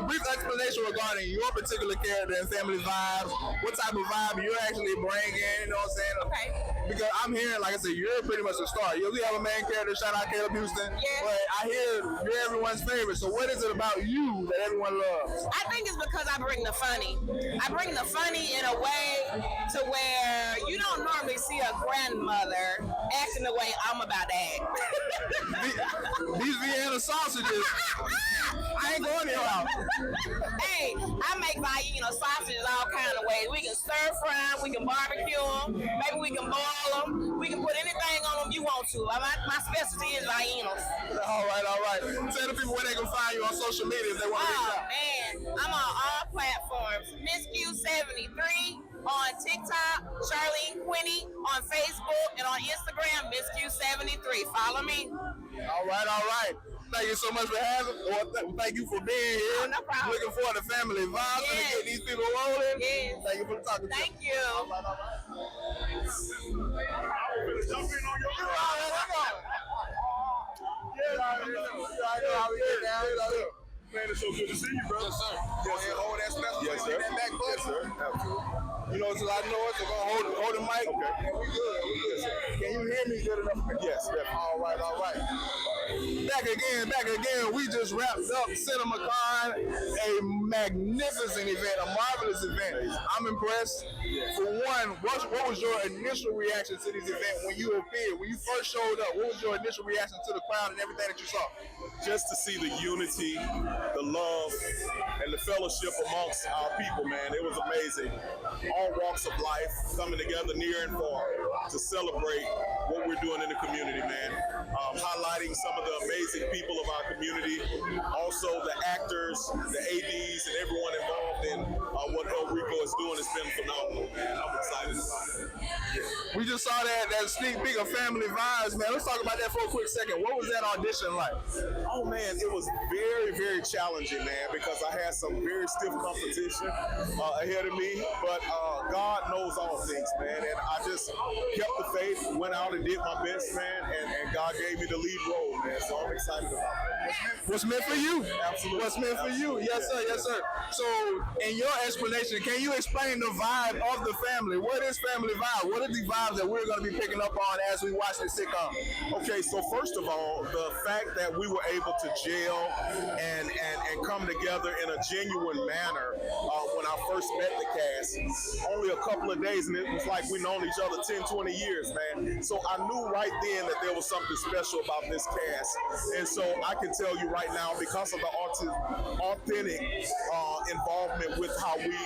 brief explanation regarding your particular character in Family Vibez? What type of vibe you're actually bringing? You know what I'm saying? Okay. Because I'm hearing, like I said, you're pretty much a star. You have a main character, shout out Caleb Houston. Yeah. But I hear you're everyone's favorite. So what is it about you that everyone loves? I think it's because I bring the funny. I bring the funny in a way to where you don't normally see a grandmother acting the way I'm about to act. These Vienna sausages, I ain't going there out. Hey, I make sausages all kind of ways. We can stir fry them, we can barbecue them, maybe we can boil them, we can put anything on them you want to. My specialty is viennas. All right. Tell the people where they can find you on social media if they want to reach out. Oh man, I'm on all platforms. Miss Q73 on TikTok, Charlene Quinney on Facebook, and on Instagram, Miss Q73. Follow me. All right. Thank you so much for having. Thank you for being here. No problem. Looking forward to family vibes and Yes. get these people rolling. Yes. Thank you for talking to me. Thank you. Jump in on your Man, it's so good to see you, brother. Yes, sir. Yes, sir. Hold that special. Yes, sir. That back button. Yes, sir. Absolutely. You know, it's a lot of noise, so hold the mic. Okay. And we good, sir. Can you hear me good enough? Yes, definitely. All right. Back again. We just wrapped up CinemaCon, a magnificent event, a marvelous event. I'm impressed. For one, what was your initial reaction to this event when you appeared? When you first showed up, what was your initial reaction to the crowd and everything that you saw? Just to see the unity, the love, and the fellowship amongst our people, man. It was amazing. All walks of life coming together near and far to celebrate what we're doing in the community, man. Highlighting some of the amazing people of our community, also the actors, the ADs, and everyone involved in what El Rico is doing has been phenomenal, man. I'm excited about it. We just saw that sneak peek of Family Vibez, man. Let's talk about that for a quick second. What was that audition like? Oh man, it was very, very challenging, man, because I had some very stiff competition ahead of me, but God knows all things, man, and I just kept the faith, went out and did my best, man, and God gave me the lead role, man, so I'm excited about it. What's meant for you? Absolutely. What's meant for you? Yes, sir. Yes, sir. So, in your explanation, can you explain the vibe of the family? What is Family Vibe? What are the vibes that we're going to be picking up on as we watch this sitcom? Okay, so first of all, the fact that we were able to gel and come together in a genuine manner when I first met the cast, only a couple of days, and it was like we've known each other 10, 20 years, man. So I knew right then that there was something special about this cast. And so I can tell you right now, because of the authentic involvement with how we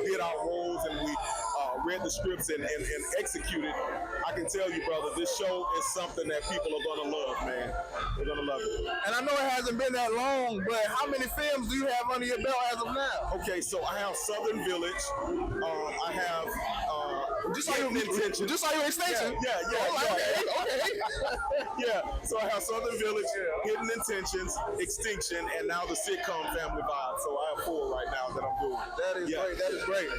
did our roles and we read the scripts and executed, I can tell you, brother, this show is something that people are going to love, man. They're going to love it. And I know it hasn't been that long, but how many films do you have under your belt as of now? Okay, so I have Southern Village. I have just saw your Extinction. Yeah. So I have Southern Village, Hidden Intentions, Extinction, and now the sitcom Family Vibe. So I have 4 right now that I'm doing. That is great. That is great.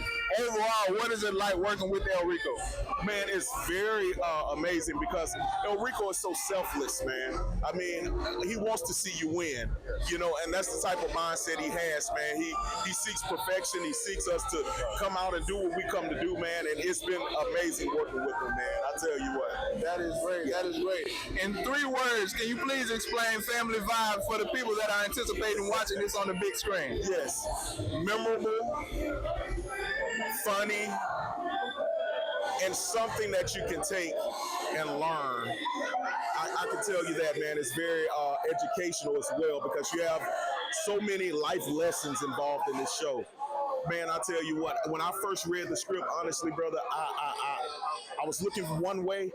Overall, what is it like working with El Rico? Man, it's very amazing because El Rico is so selfless, man. I mean, he wants to see you win, you know, and that's the type of mindset he has, man. He seeks perfection. He seeks us to come out and do what we come to do, man. And it's been amazing working with him, man. I tell you what. That is great. That is great. In 3 words, can you please explain Family Vibe for the people that are anticipating watching this on the big screen? Yes. Memorable, funny, and something that you can take and learn. I can tell you that, man. It's very educational as well because you have so many life lessons involved in this show. Man, I tell you what, when I first read the script, honestly, brother, I was looking one way,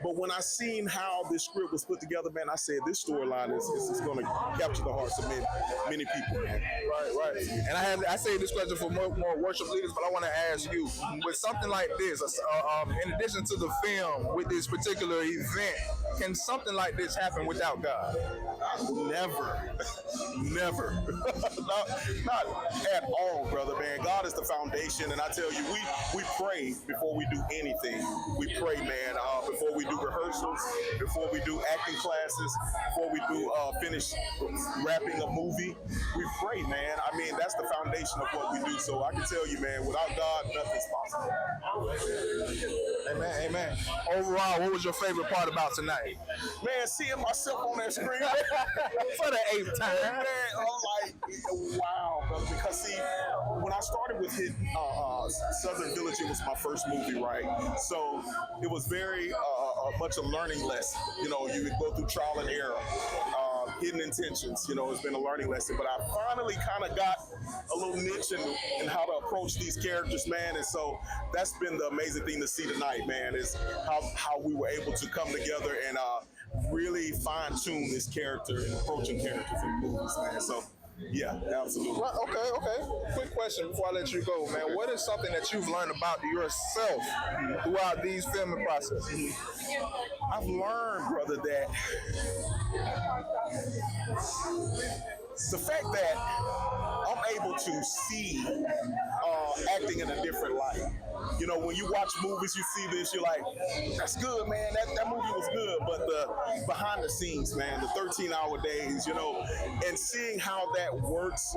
but when I seen how this script was put together, man, I said this storyline is going to capture the hearts of many people, man. Right. And I say this question for more worship leaders, but I want to ask you, with something like this, in addition to the film, with this particular event, can something like this happen without God? Never. not at all, brother, man. God is the foundation, and I tell you, we pray before we do anything. We pray, man, before we do rehearsals, before we do acting classes, before we do finish wrapping a movie. We pray, man. I mean, that's the foundation of what we do. So I can tell you, man, without God, nothing's possible. Amen. Overall, what was your favorite part about tonight? Man, seeing myself on that screen for the 8th time. Man, I'm like, wow, brother. Because see, when I started with Southern Village, it was my first movie, right? So it was very much a learning lesson. You know, you would go through trial and error. Hidden Intentions, you know, it's been a learning lesson, but I finally kind of got a little niche in how to approach these characters, man, and so that's been the amazing thing to see tonight, man, is how we were able to come together and really fine-tune this character and approaching characters in movies, man, so Yeah, absolutely. Well, okay. Quick question before I let you go, man. What is something that you've learned about yourself throughout these filming processes? I've learned, brother, that the fact that I'm able to see acting in a different light. You know, when you watch movies, you see this, you're like, that's good, man. That movie was good. But the behind the scenes, man, the 13-hour days, you know, and seeing how that works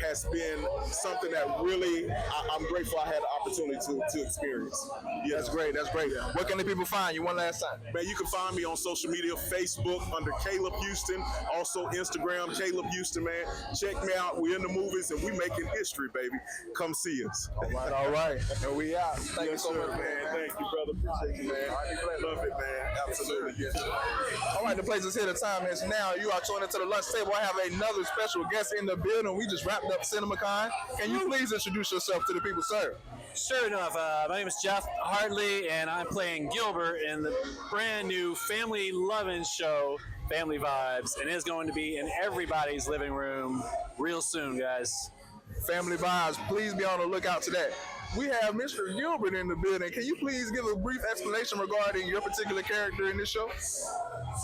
has been something that really I'm grateful I had the opportunity to experience. Yeah. That's great. That's great. Yeah. Where can the people find you one last time? Man, you can find me on social media, Facebook under Caleb Houston, also Instagram, Caleb Houston, man. Check me out. We're in the movies and we making history, baby. Come see us. All right. And we out. Thank you so much, man. Thank you, brother. Appreciate you, man. Love it, man. Absolutely. Yes. All right, the place is here. The time is now. You are tuned into the lunch table. I have another special guest in the building. We just wrapped up CinemaCon. Can you please introduce yourself to the people, sir? Sure enough. My name is Jeff Hartley, and I'm playing Gilbert in the brand new family-loving show, Family Vibes, and it's going to be in everybody's living room real soon, guys. Family Vibes. Please be on the lookout to that. We have Mr. Gilbert in the building. Can you please give a brief explanation regarding your particular character in this show?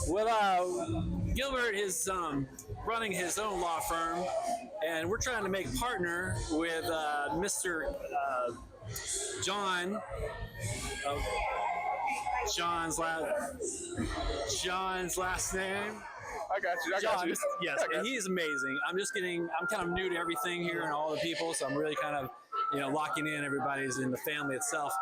Well, Gilbert is running his own law firm, and we're trying to make partner with Mr. John. John's last name. I got you. Yes, and he's amazing. I'm kind of new to everything here and all the people, so I'm really kind of, locking in everybody's in the family itself.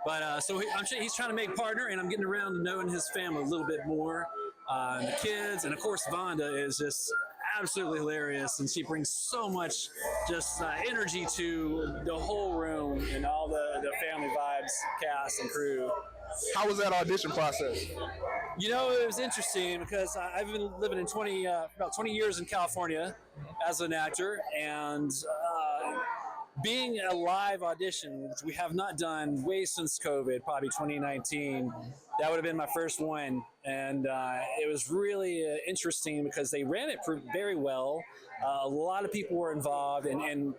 But so he's trying to make partner, and I'm getting around to knowing his family a little bit more, the kids, and of course Vonda is just absolutely hilarious, and she brings so much just energy to the whole room and all the Family Vibes cast and crew. How was that audition process? It was interesting because I've been living in about 20 years in California as an actor, and being a live audition, which we have not done way since COVID, probably 2019, that would have been my first one. And it was really interesting because they ran it very well. A lot of people were involved, and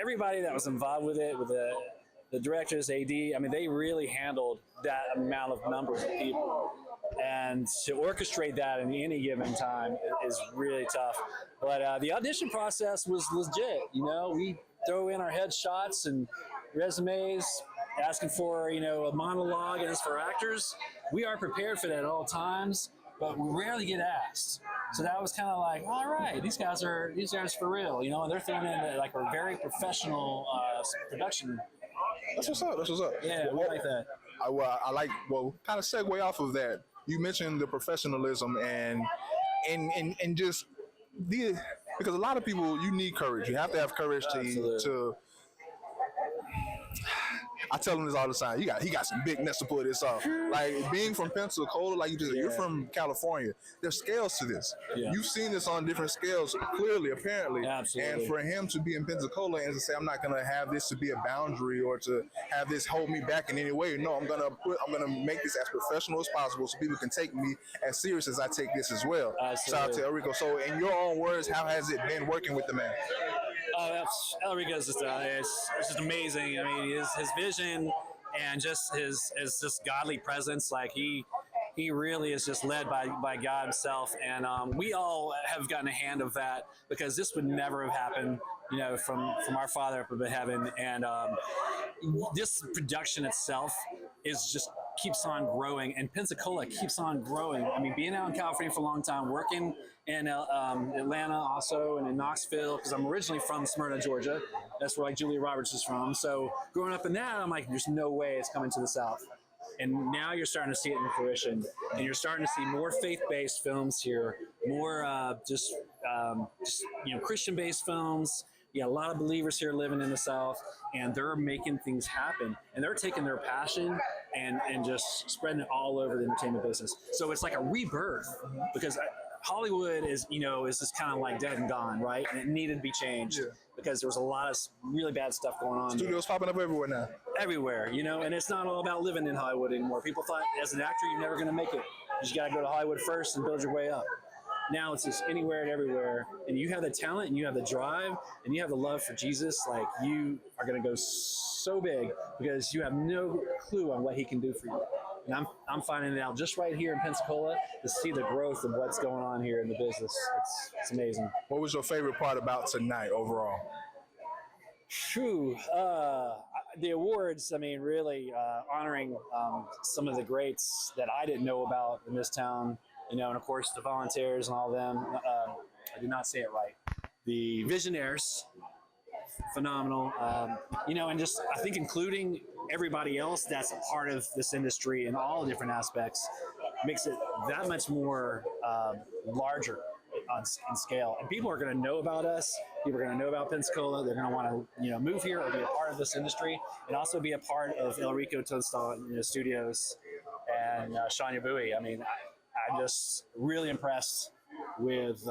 everybody that was involved with it, with the directors, AD, they really handled that amount of numbers of people. And to orchestrate that in any given time is really tough. But the audition process was legit. We throw in our headshots and resumes, asking for, a monologue, and as for actors, we are prepared for that at all times, but we rarely get asked. So that was kind of like, all right, these guys for real, and they're throwing in like a very professional production. That's what's up. Yeah, we like that. Kind of segue off of that. You mentioned the professionalism and just because a lot of people, you need courage. You have to have courage to I tell them this all the time. He got some big nuts to pull this off. Like being from Pensacola, like you're from California. There's scales to this. Yeah. You've seen this on different scales, clearly, apparently. Absolutely. And for him to be in Pensacola and to say, I'm not gonna have this to be a boundary or to have this hold me back in any way. No, I'm gonna make this as professional as possible so people can take me as serious as I take this as well. Absolutely. Shout out to Enrico. So in your own words, how has it been working with the man? Enrico's just it's just amazing. His vision and just his godly presence, like he really is just led by God himself, and we all have gotten a hand of that because this would never have happened, from our Father up in heaven, and this production itself is just keeps on growing, and Pensacola keeps on growing. Being out in California for a long time, working in Atlanta also, and in Knoxville, because I'm originally from Smyrna, Georgia. That's where Julia Roberts is from. So growing up in that, I'm like, there's no way it's coming to the South. And now you're starting to see it in fruition, and you're starting to see more faith-based films here, more just Christian-based films. You got a lot of believers here living in the South, and they're making things happen, and they're taking their passion and just spreading it all over the entertainment business. So it's like a rebirth, because Hollywood is just kind of like dead and gone, right? And it needed to be changed because there was a lot of really bad stuff going on. Studios popping up everywhere now. Everywhere, and it's not all about living in Hollywood anymore. People thought as an actor, you're never going to make it. You just got to go to Hollywood first and build your way up. now it's just anywhere and everywhere. And you have the talent and you have the drive and you have the love for Jesus. Like, you are going to go so big because you have no clue on what he can do for you. And I'm finding it out just right here in Pensacola to see the growth of what's going on here in the business. It's amazing. What was your favorite part about tonight overall? Phew, the awards, I mean, really honoring some of the greats that I didn't know about in this town, and of course the volunteers and all of them. I did not say it right. The visionaries, phenomenal, and just I think including everybody else that's a part of this industry in all different aspects makes it that much more larger in scale. And people are going to know about us. People are going to know about Pensacola. They're going to want to move here or be a part of this industry, and also be a part of El Rico Toadstool Studios and Shania Bowie. I mean, I'm just really impressed with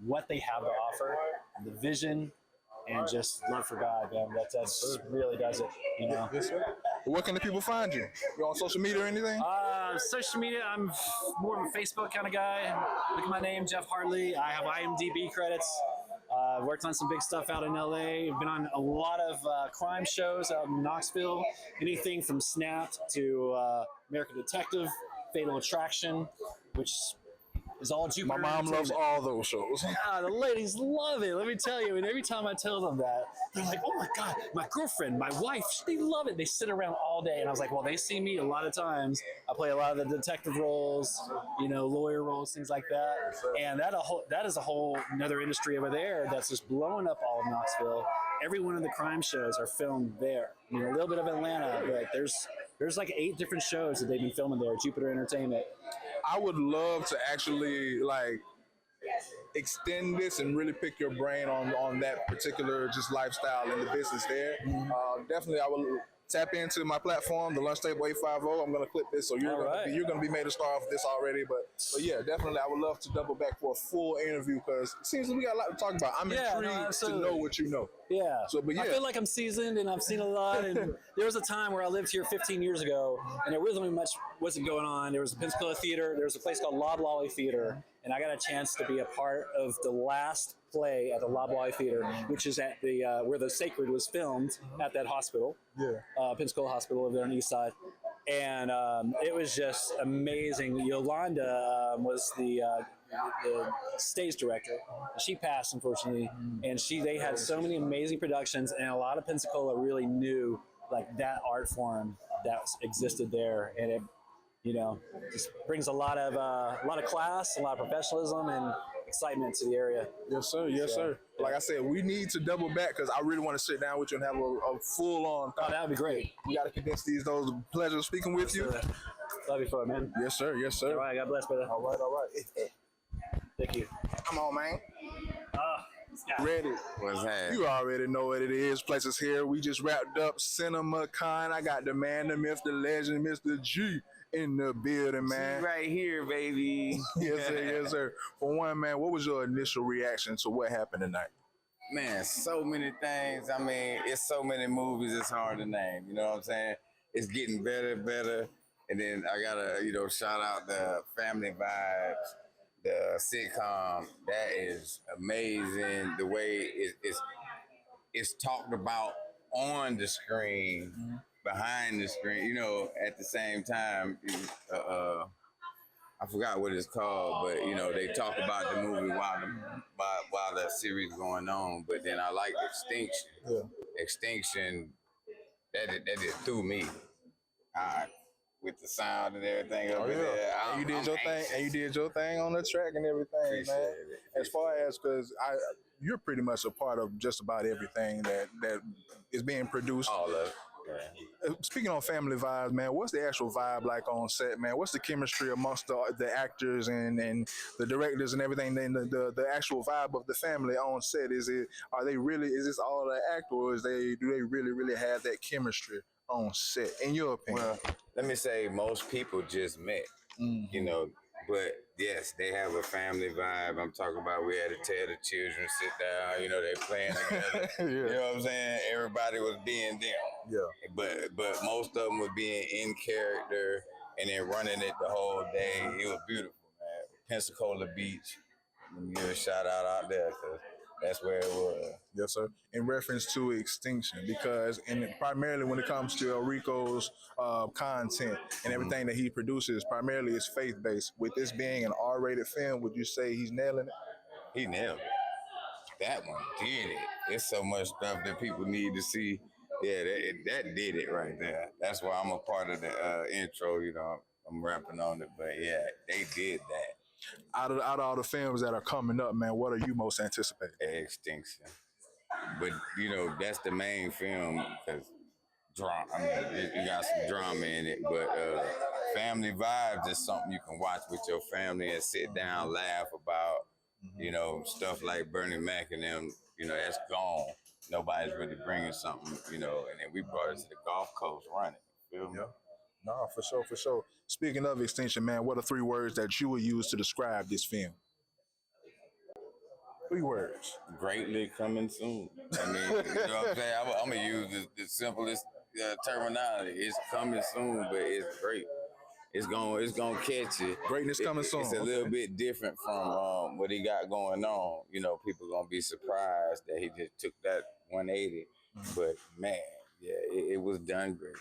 what they have to offer, the vision, and just love for God, man. That really does it, Yes, sir. Where can the people find you? You on social media or anything? Social media, I'm more of a Facebook kind of guy. Look at my name, Jeff Hartley. I have IMDb credits. I've worked on some big stuff out in LA. I've been on a lot of crime shows out in Knoxville. Anything from Snapped to American Detective, Fatal Attraction, which is all Jupiter. My mom loves all those shows. Yeah, the ladies love it. Let me tell you. And every time I tell them that, they're like, "Oh my God, my girlfriend, my wife, they love it." They sit around all day, and I was like, "Well, they see me a lot of times. I play a lot of the detective roles, lawyer roles, things like that. And that is a whole another industry over there that's just blowing up all of Knoxville. Every one of the crime shows are filmed there. A little bit of Atlanta, but there's like 8 different shows that they've been filming there at Jupiter Entertainment. I would love to actually extend this and really pick your brain on that particular just lifestyle and the business there. Definitely, I will tap into my platform, the Lunch Table 850. I'm going to clip this, so you're going to be made a star of this already. But yeah, definitely, I would love to double back for a full interview because it seems like we got a lot to talk about. I'm intrigued to know what you know. Yeah. But I feel like I'm seasoned and I've seen a lot. And there was a time where I lived here 15 years ago, and there wasn't much wasn't going on. There was a Pensacola theater. There was a place called Loblolly Theater, and I got a chance to be a part of the last play at the Loblolly Theater, which is at the where The Sacred was filmed at that hospital. Yeah. Pensacola Hospital over there on the east side. And it was just amazing. Yolanda was the stage director. She passed, unfortunately, and they had so many amazing productions, and a lot of Pensacola really knew like that art form that existed there, and it just brings a lot of class, a lot of professionalism, and excitement to the area. Yes, sir. Yes, sir. Like I said, we need to double back because I really want to sit down with you and have a full-on. Oh, that would be great. We got to condense those. Pleasure speaking with you. Love you for it, man. Yes, sir. Yes, sir. All right. God bless, brother. All right. Thank you. Come on, man. Ready? What's happening? You already know what it is. Places here. We just wrapped up CinemaCon. I got the man, the myth, the legend, Mr. G in the building, man. G right here, baby. Yes, sir. Yes, sir. For one, man, what was your initial reaction to what happened tonight? Man, so many things. I mean, it's so many movies, it's hard to name. You know what I'm saying? It's getting better. And then I gotta, shout out the Family Vibes, the sitcom. That is amazing. The way it's talked about on the screen, behind the screen, at the same time. I forgot what it's called, but they talk about the movie while the series going on. But then I like Extinction. Yeah. Extinction, that threw me. With the sound and everything over there. And you did your thing, and you did your thing on the track and everything, Appreciate man. it. As far as because you're pretty much a part of just about everything that is being produced. All of it. Yeah. Speaking on Family Vibes, man, what's the actual vibe like on set, man? What's the chemistry amongst the actors and the directors and everything? Then the actual vibe of the family on set, is this all an act, or do they really have that chemistry on set, in your opinion? Well, let me say most people just met, but yes, they have a family vibe. I'm talking about we had to tell the children, sit down, they playing together. Yeah. You know what I'm saying? Everybody was being them. Yeah. But most of them were being in character and then running it the whole day. It was beautiful, man. Pensacola Beach, Let me give a shout out there because that's where it was. Yes, sir. In reference to Extinction, because primarily when it comes to El Rico's content and everything that he produces, primarily it's faith-based. With this being an R-rated film, would you say he's nailing it? He nailed it. That one did it. It's so much stuff that people need to see. Yeah, that did it right there. That's why I'm a part of the intro. You know, I'm rapping on it, but yeah, they did that. Out of all the films that are coming up, man, what are you most anticipating? Extinction. But you know, that's the main film because drama. I mean, you got some drama in it, but Family Vibes is something you can watch with your family and sit down, laugh about. You know, stuff like Bernie Mac and them. You know, that's gone. Nobody's really bringing something. You know, and then we brought it to the Gulf Coast running. Feel me? Yeah. No, for sure, for sure. Speaking of Extinction, man, what are 3 words that you would use to describe this film? 3 words. Greatly coming soon. I mean, you know what I'm saying? I'm going to use the simplest terminology. It's coming soon, but it's great. It's gonna catch you. Greatness coming soon. It's a little bit different from what he got going on. You know, people gonna be surprised that he just took that 180. But man, yeah, it was done great.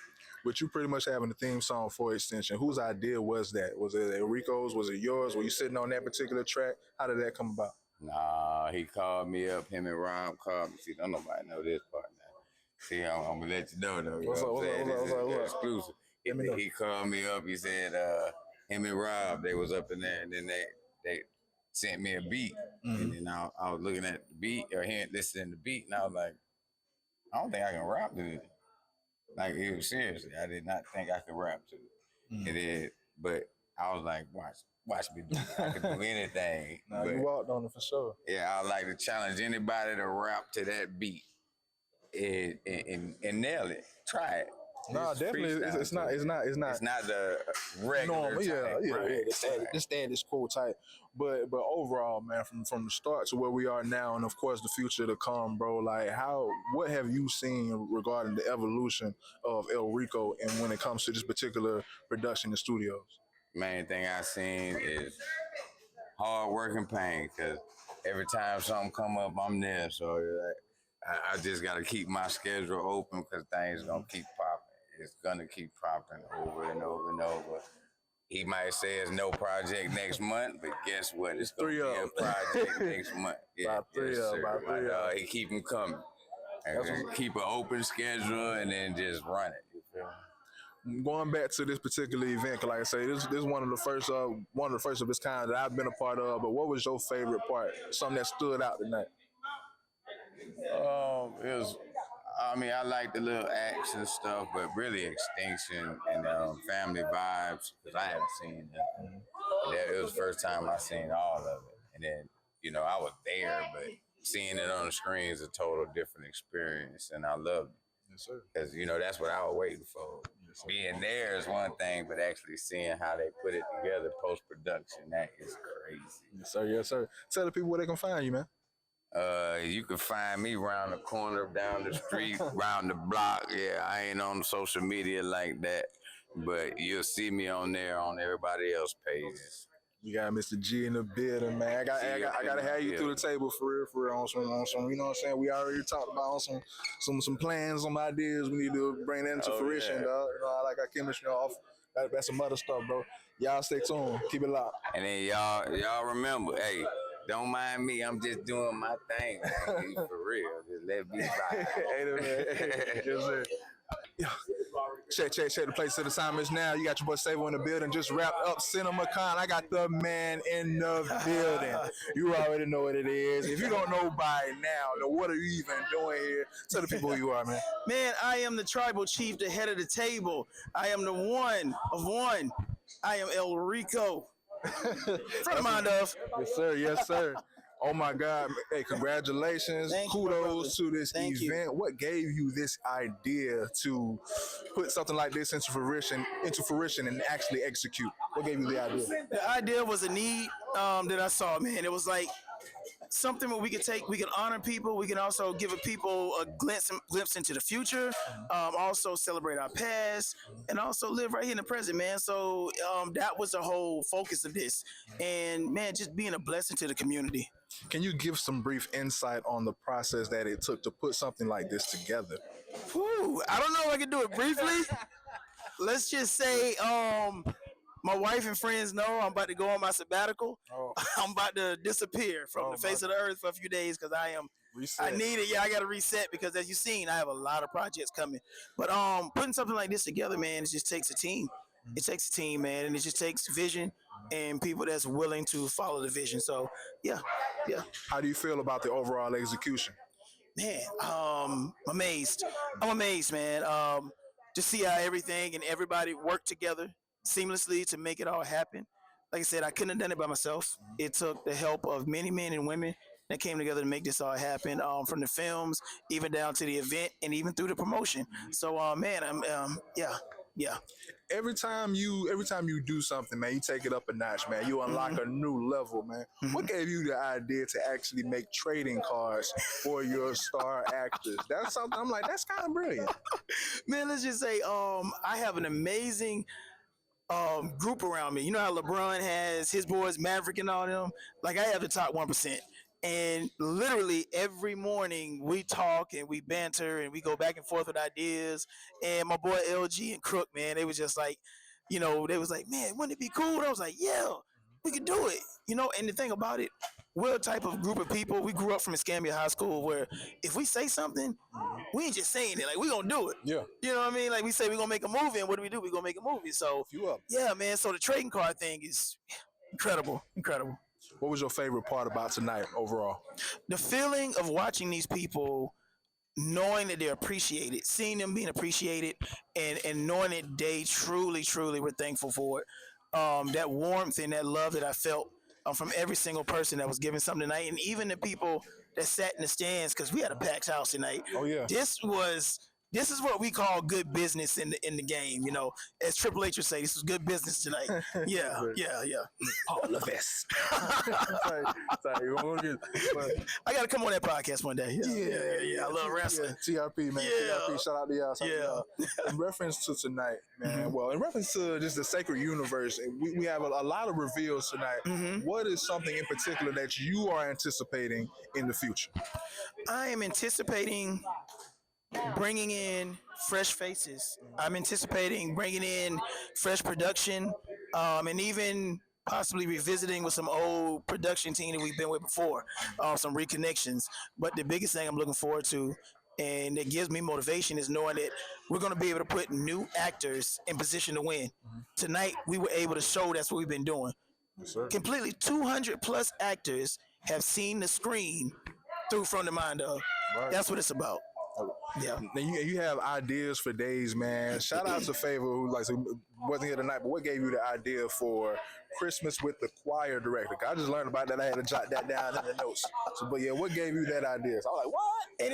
But you pretty much having the theme song for Extinction. Whose idea was that? Was it Enrico's? Was it yours? Were you sitting on that particular track? How did that come about? Nah, he called me up. Him and Rob called me. See, don't nobody know this part now. See, I'm gonna let you know though. You know what I'm saying? This is exclusive. He called me up. He said him and Rob, they was up in there, and then they sent me a beat, and then I was looking at the beat or listening to the beat, and I was like, I don't think I can rap to it. Like, it was seriously, I did not think I could rap to it. And then, but I was like, watch me do it. I can do anything. Nah, you walked on it for sure. Yeah, I like to challenge anybody to rap to that beat and nail it. Try it. No, definitely, it's not the regular normal. type. The status quo type. But overall, man, from the start to where we are now, and of course the future to come, bro. Like, what have you seen regarding the evolution of El Rico, and when it comes to this particular production in studios? Main thing I seen is hard work and pain, because every time something come up, I'm there. So I just got to keep my schedule open because things gonna keep popping. It's gonna keep popping over and over and over. He might say it's no project next month, but guess what? It's gonna be a project next month. Yeah, he keep them coming. And keep an open schedule and then just run it. You feel me? Going back to this particular event, 'cause like I say, this is one of the first of its kind that I've been a part of. But what was your favorite part? Something that stood out tonight? I like the little action stuff, but really Extinction and Family Vibes, because I haven't seen them. It was the first time I seen all of it. And then, you know, I was there, but seeing it on the screen is a total different experience, and I loved it. Yes, sir. Because, you know, that's what I was waiting for. Yes, being there is one thing, but actually seeing how they put it together post-production, that is crazy. Yes, sir. Yes, sir. Tell the people where they can find you, man. You can find me around the corner, down the street, round the block. Yeah, I ain't on social media like that, but you'll see me on there on everybody else's pages. You got Mr. G in the building, man. I gotta have you through the table for real, on some, you know what I'm saying? We already talked about some plans, some ideas. We need to bring that into fruition, dog. You know, I like our chemistry off. That's some other stuff, bro. Y'all stay tuned. Keep it locked. And then y'all remember, hey, don't mind me. I'm just doing my thing, man. For real. Just let me ride. Hey, yes, sir. Check the place to the assignments now. You got your boy Savo in the building. Just wrapped up CinemaCon. I got the man in the building. You already know what it is. If you don't know by now, what are you even doing here? Tell the people who you are, man. Man, I am the tribal chief, the head of the table. I am the one of one. I am El Rico. Friend of mine, Dove. Yes, sir. Yes, sir. Oh my God! Hey, congratulations! Kudos to this event. What gave you this idea to put something like this into fruition, and actually execute? What gave you the idea? The idea was a need that I saw. Man, it was like something where we can honor people. We can also give people a glimpse into the future. Also celebrate our past, and also live right here in the present, man. So that was the whole focus of this, and man, just being a blessing to the community. Can you give some brief insight on the process that it took to put something like this together? Whew, I don't know if I can do it briefly. Let's just say, my wife and friends know I'm about to go on my sabbatical. Oh. I'm about to disappear from the face of the earth for a few days because I need it. Yeah, I got to reset because as you've seen, I have a lot of projects coming. But putting something like this together, man, it just takes a team. It takes a team, man, and it just takes vision and people that's willing to follow the vision. So, yeah. How do you feel about the overall execution? Man, I'm amazed. I'm amazed, man. To see how everything and everybody work together seamlessly to make it all happen. Like I said, I couldn't have done it by myself. It took the help of many men and women that came together to make this all happen. From the films, even down to the event, and even through the promotion. So, man, yeah. Every time you do something, man, you take it up a notch, man. You unlock a new level, man. What gave you the idea to actually make trading cards for your star actors? That's something I'm like, that's kind of brilliant. Man, let's just say, I have an amazing group around me. You know how LeBron has his boys, Maverick and all them? Like, I have the top 1%. And literally every morning we talk and we banter and we go back and forth with ideas. And my boy LG and Crook, man, they was just like, they was like, man, wouldn't it be cool? And I was like, yeah, we could do it. And the thing about it, we're a type of group of people. We grew up from Escambia High School where if we say something, we ain't just saying it. Like, we gonna do it. Yeah. You know what I mean? Like, we say we gonna make a movie, and what do? We gonna make a movie. So, yeah, man. So the trading card thing is incredible. What was your favorite part about tonight overall? The feeling of watching these people, knowing that they're appreciated, seeing them being appreciated, and knowing that they truly were thankful for it. That warmth and that love that I felt from every single person that was giving something tonight, and even the people that sat in the stands, because we had a packed house tonight. Oh yeah. This is what we call good business in the game, As Triple H would say, this was good business tonight. Yeah. All of this. Sorry, I gotta come on that podcast one day. Yeah. I love wrestling. TRP, man. Yeah. TRP, shout out to y'all. In reference to tonight, man. Well, in reference to just the sacred universe, we have a lot of reveals tonight. What is something in particular that you are anticipating in the future? I am anticipating bringing in fresh faces. I'm anticipating bringing in fresh production, and even possibly revisiting with some old production team that we've been with before, some reconnections. But the biggest thing I'm looking forward to, and it gives me motivation, is knowing that we're going to be able to put new actors in position to win. Tonight, we were able to show that's what we've been doing. Yes, sir. Completely 200 plus actors have seen the screen through From the Mind Of. Right. That's what it's about. Yeah. Now you have ideas for days, man. Shout out to Favor, who wasn't here tonight, but what gave you the idea for Christmas with the choir director? I just learned about that. I had to jot that down in the notes. But yeah, what gave you that idea? So I was like, what? And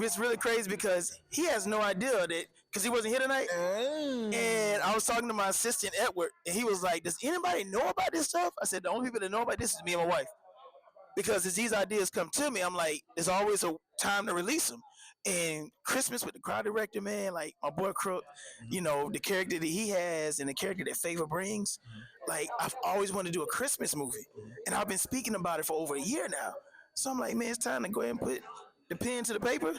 it's really crazy because he has no idea that, because he wasn't here tonight. And I was talking to my assistant Edward, and he was like, does anybody know about this stuff? I said, the only people that know about this is me and my wife. Because as these ideas come to me, I'm like, there's always a time to release them. And Christmas with the choir director, man, like my boy Crook, the character that he has and the character that Favor brings, like, I've always wanted to do a Christmas movie. And I've been speaking about it for over a year now. So I'm like, man, it's time to go ahead and put the pen to the paper.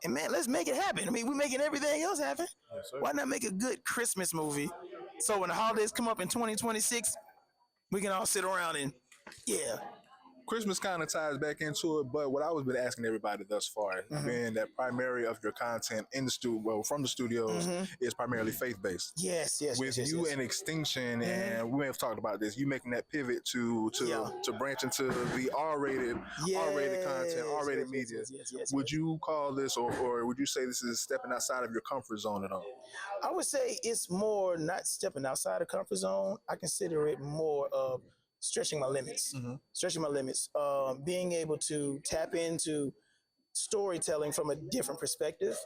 And man, let's make it happen. I mean, we're making everything else happen. Yes, sir. Why not make a good Christmas movie? So when the holidays come up in 2026, we can all sit around and, Christmas kind of ties back into it, but what I was been asking everybody thus far, being that primary of your content in the studio, from the studios, is primarily faith-based. Yes. With you and Extinction, and we may have talked about this, you making that pivot to branch into the R-rated content, R-rated media. Yes. Would you call this, or would you say this is stepping outside of your comfort zone at all? I would say it's more not stepping outside the comfort zone. I consider it more of stretching my limits, being able to tap into storytelling from a different perspective.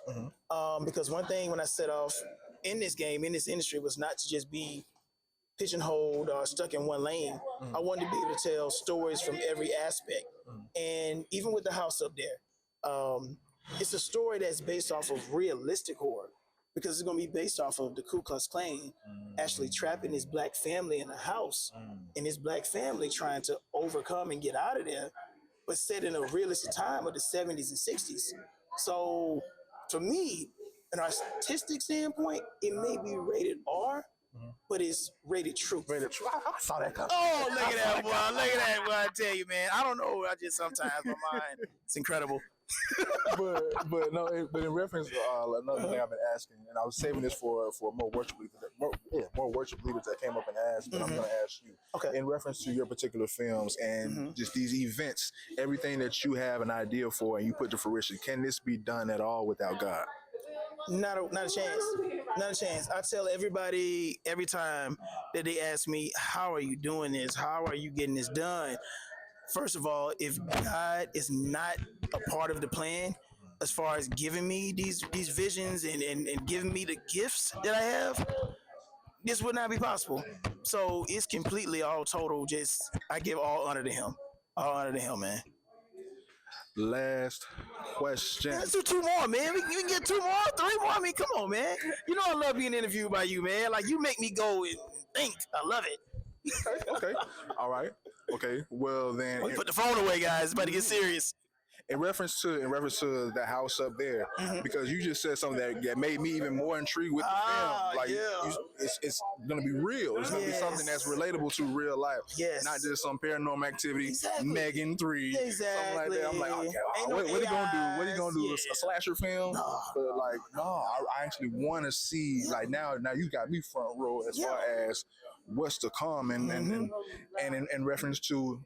Because one thing when I set off in this game, in this industry, was not to just be pigeonholed or stuck in one lane. I wanted to be able to tell stories from every aspect. And even with the house up there, it's a story that's based off of realistic horror because it's going to be based off of the Ku Klux Klan actually trapping his black family in a house and his black family trying to overcome and get out of there, but set in a realistic time of the 70s and 60s. So for me, an artistic standpoint, it may be rated R, but it's rated truth. Rated truth. I saw that coming. Oh, look at that, boy. Look at that, boy. I tell you, man. I don't know. I just sometimes my mind, it's incredible. but in reference, another thing I've been asking, and I was saving this for more worship leaders, more worship leaders that came up and asked, but I'm going to ask you. Okay. In reference to your particular films and just these events, everything that you have an idea for and you put to fruition, can this be done at all without God? Not a chance. Not a chance. I tell everybody every time that they ask me, how are you doing this? How are you getting this done? First of all, if God is not a part of the plan, as far as giving me these visions and giving me the gifts that I have, this would not be possible. So it's completely all total. Just I give all honor to Him. All honor to Him, man. Last question. Let's do two more, man. We can get two more, three more. I mean, come on, man. You know I love being interviewed by you, man. Like, you make me go and think. I love it. Okay. All right. Okay. Well, then. Put the phone away, guys. It's about to get serious. In reference to the house up there, because you just said something that made me even more intrigued with the film. Like, it's gonna be real. It's gonna be something that's relatable to real life. Yes. Not just some paranormal activity. Megan 3. Exactly. Something like that. I'm like, okay, what are you gonna do? What are you gonna do? A slasher film? No. But like, no, I actually want to see. Like now you got me front row as far as what's to come, and in reference to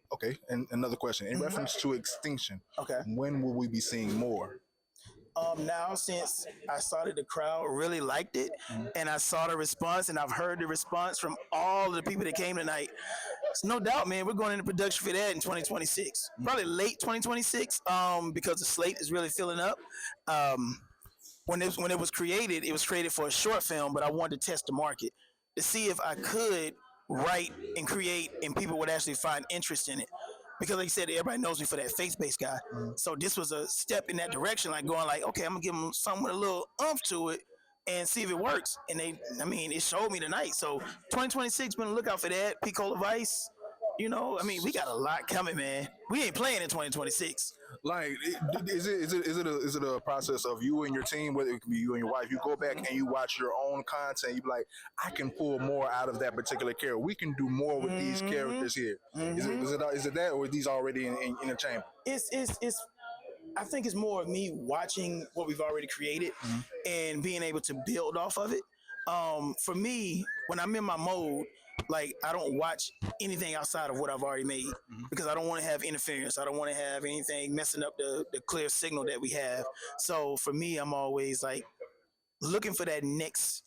and another question in reference to Extinction. Okay. When will we be seeing more? Now, since I saw that the crowd really liked it, and I saw the response, and I've heard the response from all of the people that came tonight, it's no doubt, man, we're going into production for that in 2026, probably late 2026, because the slate is really filling up. When it was created for a short film, but I wanted to test the market to see if I could write and create and people would actually find interest in it. Because like you said, everybody knows me for that faith-based guy. So this was a step in that direction, like going like, okay, I'm gonna give them something with a little oomph to it and see if it works. And it showed me tonight. So 2026, been on the lookout for that. Picola Vice, we got a lot coming, man. We ain't playing in 2026. Like, is it a process of you and your team, whether it can be you and your wife, you go back and you watch your own content, you be like, I can pull more out of that particular character. We can do more with these characters here. Is it that, or are these already in the chamber? It's I think it's more of me watching what we've already created and being able to build off of it. For me, when I'm in my mode, like, I don't watch anything outside of what I've already made because I don't want to have interference. I don't want to have anything messing up the clear signal that we have. So for me, I'm always like looking for that next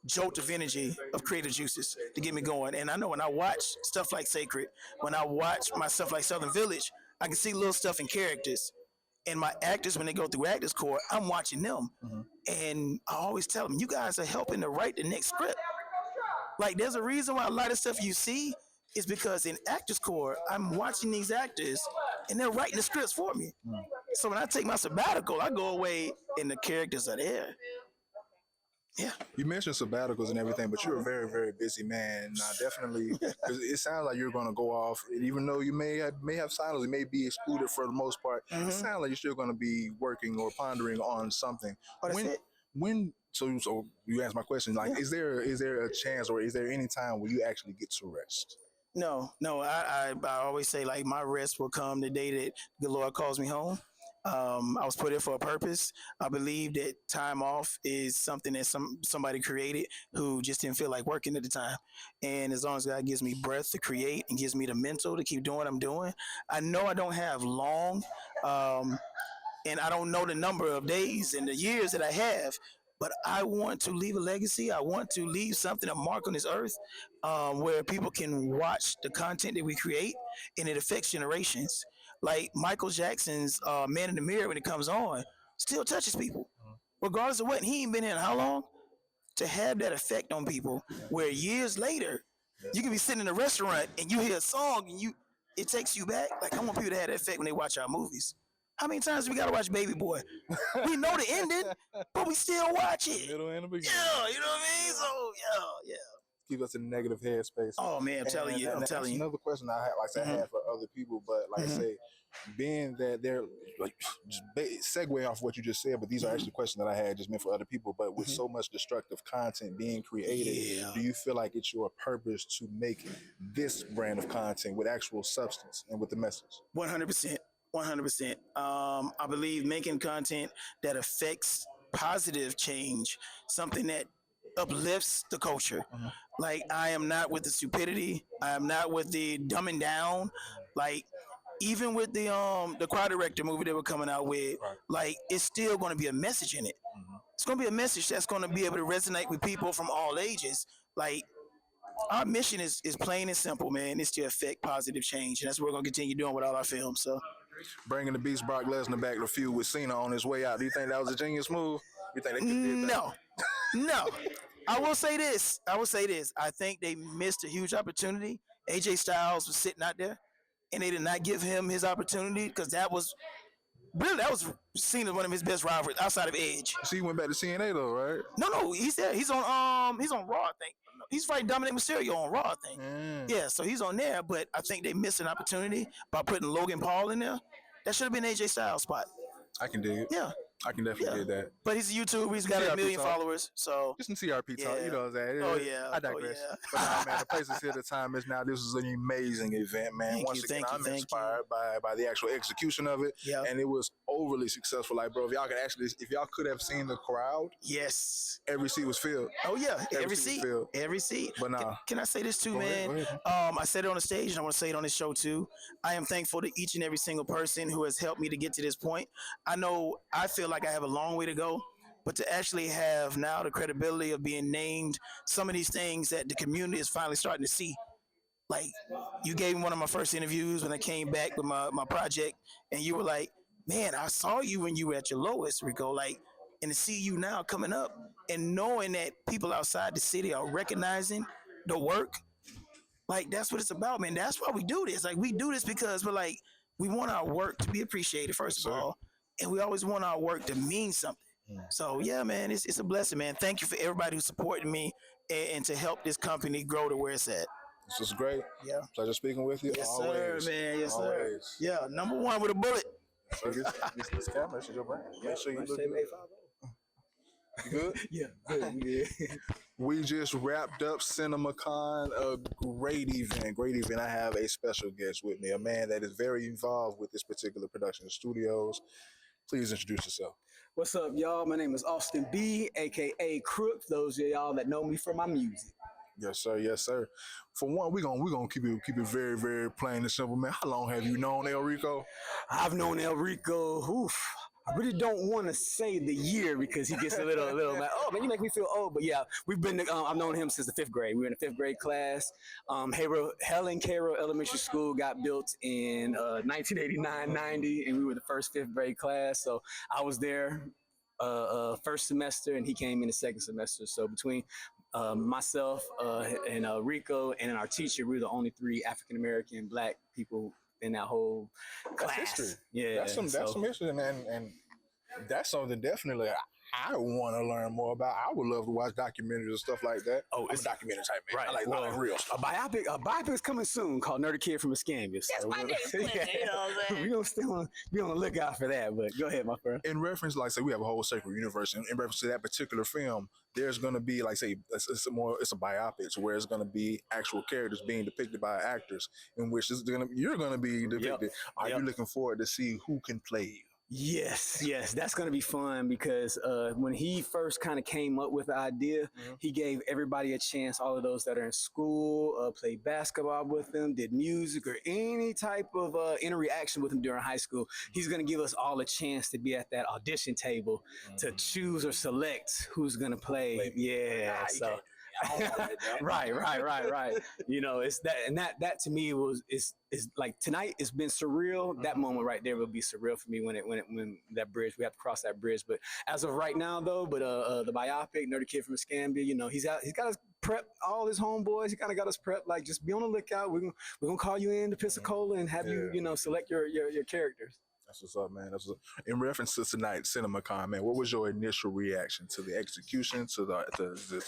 jolt of energy of creative juices to get me going. And I know when I watch stuff like Sacred, when I watch my stuff like Southern Village, I can see little stuff in characters. And my actors, when they go through Actors Corps, I'm watching them. And I always tell them, you guys are helping to write the next script. Like, there's a reason why a lot of stuff you see is because in Actors Corps, I'm watching these actors and they're writing the scripts for me. So when I take my sabbatical, I go away and the characters are there. Yeah. You mentioned sabbaticals and everything, but you're a very, very busy man. Now, definitely, because it sounds like you're going to go off, even though you may have silence, may be excluded for the most part. It sounds like you're still going to be working or pondering on something. So you asked my question, like, is there a chance or is there any time where you actually get to rest? No. I always say, like, my rest will come the day that the Lord calls me home. I was put here for a purpose. I believe that time off is something that somebody created who just didn't feel like working at the time. And as long as God gives me breath to create and gives me the mental to keep doing what I'm doing, I know I don't have long, and I don't know the number of days and the years that I have, but I want to leave a legacy. I want to leave something, a mark on this earth, where people can watch the content that we create and it affects generations. Like Michael Jackson's Man in the Mirror, when it comes on, still touches people. Regardless of what, he ain't been in how long? To have that effect on people, where years later, You can be sitting in a restaurant and you hear a song and it takes you back. Like, I want people to have that effect when they watch our movies. How many times do we gotta watch Baby Boy? We know the ending, but we still watch it. Middle and the beginning. Yeah, you know what I mean? So yeah. Keep us in a negative headspace. Oh man, I'm telling you. That's another question I had, I had for other people, but like I say, being that they're like segue off what you just said, but these are actually questions that I had just meant for other people. But with so much destructive content being created, do you feel like it's your purpose to make this brand of content with actual substance and with the message? 100%. 100%. I believe making content that affects positive change, something that uplifts the culture. Like, I am not with the stupidity. I am not with the dumbing down. Like, even with the choir director movie that we're coming out with, like, it's still going to be a message in it. It's going to be a message that's going to be able to resonate with people from all ages. Like, our mission is plain and simple, man. It's to affect positive change, and that's what we're going to continue doing with all our films. So, bringing the Beast Brock Lesnar back to feud with Cena on his way out. Do you think that was a genius move? You think they could do that? No. I will say this. I think they missed a huge opportunity. AJ Styles was sitting out there, and they did not give him his opportunity because that was seen as one of his best rivals outside of Edge. So he went back to CNA though, right? No, he's there. He's on Raw, I think. He's fighting Dominic Mysterio on Raw, I think. Yeah, so he's on there, but I think they missed an opportunity by putting Logan Paul in there. That should have been AJ Styles' spot. I can dig it. Yeah. I can definitely get that. But he's a YouTuber. He's got TRP 1 million talk. followers. So just some TRP talk. You know what I'm saying? Oh yeah. I digress. But nah, man, the place is here. The time is now. This is an amazing event, man. Once again, I'm inspired by the actual execution of it, and it was overly successful. Like, bro, if y'all could have seen the crowd, yes, every seat was filled. Oh yeah, every seat seat. was filled. Every seat. But nah. Can I say this too, Go man? ahead. I said it on the stage, and I want to say it on this show too. I am thankful to each and every single person who has helped me to get to this point. I feel like I have a long way to go. But to actually have now the credibility of being named some of these things that the community is finally starting to see. Like, you gave me one of my first interviews when I came back with my project, and you were like, man, I saw you when you were at your lowest, Rico. Like, and to see you now coming up and knowing that people outside the city are recognizing the work, like, that's what it's about, man. That's why we do this. Like, we do this because we're like, we want our work to be appreciated, first of all, and we always want our work to mean something. So yeah, man, it's a blessing, man. Thank you for everybody who's supporting me and to help this company grow to where it's at. This is great. Yeah. Pleasure speaking with you. Yes, always. sir, man. Yes, sir. Always. Yeah, number one with a bullet. So this camera, this is your brand. Make sure you look good. You good? Yeah, good. Yeah. We just wrapped up CinemaCon, a great event. I have a special guest with me, a man that is very involved with this particular production studios. Please introduce yourself. What's up, y'all? My name is Austin B, aka Crook. Those of y'all that know me for my music. Yes, sir. Yes, sir. For one, we're gonna keep it very, very plain and simple, man. How long have you known El Rico? I've known El Rico. I really don't want to say the year because he gets a little like, oh man, you make me feel old. But yeah, we've been. I've known him since the 5th grade. We were in the 5th grade class. Helen Cairo Elementary School got built in 1989-90, and we were the first 5th grade class. So I was there first semester, and he came in the 2nd semester. So between myself and Rico and our teacher, we were the only 3 African American Black people in that whole class. That's history. Yeah, that's some history, and that's something definitely I want to learn more about. I would love to watch documentaries and stuff like that. Oh, it's a documentary type, man. Right. I like real stuff. A biopic is coming soon called Nerdy Kid from Escambia. That's my name, you know what I'm saying? We're gonna still be on the lookout for that, but go ahead, my friend. In reference, like say we have a whole sacred universe. In reference to that particular film, there's gonna be like say it's a biopic where it's gonna be actual characters being depicted by actors, in which you're gonna be depicted. Are you looking forward to see who can play you? Yes, that's going to be fun because when he first kind of came up with the idea, he gave everybody a chance, all of those that are in school, played basketball with him, did music or any type of interaction with him during high school. He's going to give us all a chance to be at that audition table to choose or select who's going to play. Yeah, so Right. You know, it's that, and that to me is like tonight. It's been surreal. That moment right there will be surreal for me when that bridge, we have to cross that bridge. But as of right now, though, the biopic, Nerdy Kid from Escambia, you know, he's got us prep all his homeboys. He kind of got us prepped. Like, just be on the lookout. We're gonna call you in to Pensacola and have you know, select your characters. That's what's up, man. That's what's up. In reference to tonight's CinemaCon, man, what was your initial reaction to the execution, to the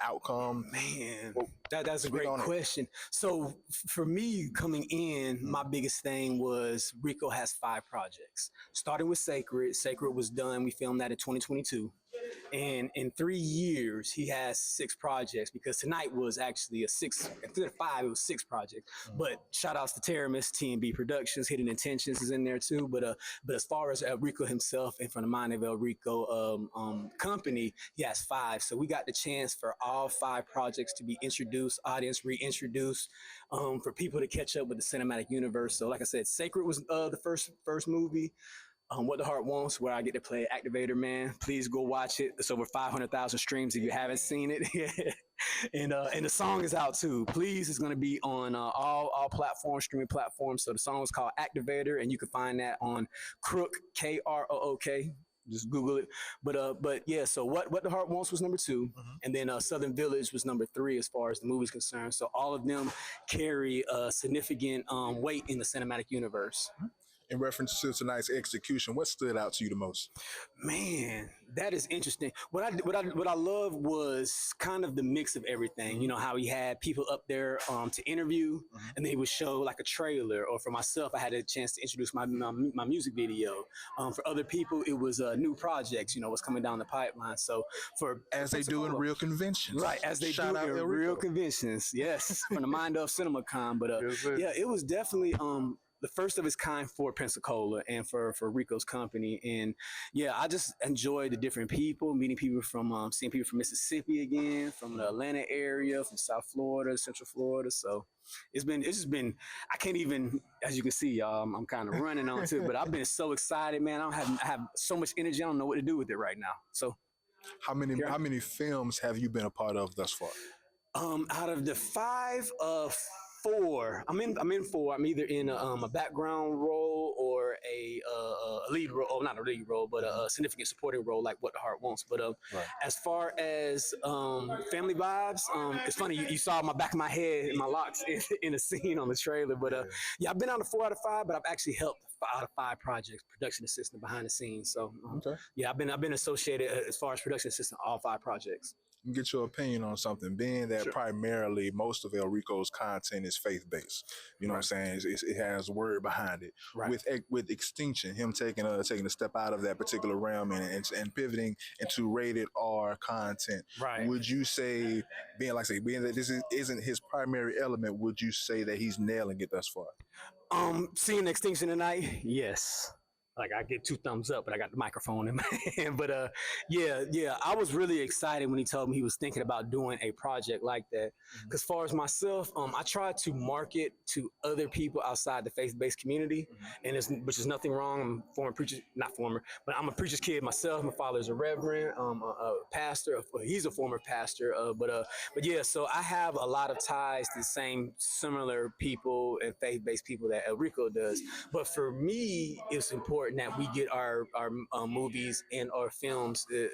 outcome? Man, that's a great question. So for me coming in, my biggest thing was Rico has 5 projects. Starting with Sacred. Sacred was done. We filmed that in 2022. And in 3 years, he has 6 projects, because tonight was actually instead of 5, it was 6 projects. But shout outs to Teramis, TNB Productions, Hidden Intentions is in there too. But as far as El Rico himself and from the Mind of El Rico company, he has 5. So we got the chance for all 5 projects to be introduced, audience reintroduced, for people to catch up with the cinematic universe. So like I said, Sacred was the first movie. What the Heart Wants, where I get to play Activator Man. Please go watch it. It's over 500,000 streams if you haven't seen it. And the song is out too. Please, it's going to be on all platforms, streaming platforms. So the song is called Activator, and you can find that on Crook, Krook. Just Google it. But yeah, so what the Heart Wants was number 2, and then Southern Village was number 3 as far as the movie's concerned. So all of them carry a significant weight in the cinematic universe. In reference to tonight's execution, what stood out to you the most? Man, that is interesting. What I love was kind of the mix of everything. You know, how he had people up there to interview, and then he would show like a trailer. Or for myself, I had a chance to introduce my music video. For other people, it was new projects. You know, what's coming down the pipeline. So as they do in real conventions, right? As they do in real conventions, yes. From the Mind of CinemaCon, but yeah, it was definitely the first of its kind for Pensacola and for Rico's company. And yeah, I just enjoyed the different people, meeting people from, seeing people from Mississippi again, from the Atlanta area, from South Florida, Central Florida. So it's just been, I can't even, as you can see, y'all, I'm kind of running on to it, but I've been so excited, man. I have so much energy. I don't know what to do with it right now. So how many films have you been a part of thus far? Out of the 5, 4. I'm in 4. I'm either in a background role or a lead role. Oh, not a lead role, but a significant supporting role, like What the Heart Wants. But as far as Family Vibes, it's funny, you saw my back of my head and my locks in a scene on the trailer. But yeah, I've been on 4 out of 5, but I've actually helped out of 5 projects, production assistant behind the scenes. So yeah, I've been associated as far as production assistant all 5 projects. Get your opinion on something, being that primarily most of El Rico's content is faith-based. You know what I'm saying? It has word behind it. Right. With Extinction, him taking a step out of that particular realm and pivoting into rated R content. Right. Would you say, being that this isn't his primary element, would you say that he's nailing it thus far? Seeing Extinction tonight, yes. Like, I get 2 thumbs up, but I got the microphone in my hand. But yeah, I was really excited when he told me he was thinking about doing a project like that. Because as far as myself, I try to market to other people outside the faith-based community, and which is nothing wrong. I'm I'm a preacher's kid myself. My father's a reverend, a pastor. He's a former pastor. But yeah, so I have a lot of ties to the same similar people and faith-based people that El Rico does. But for me, it's important that we get our movies and our films to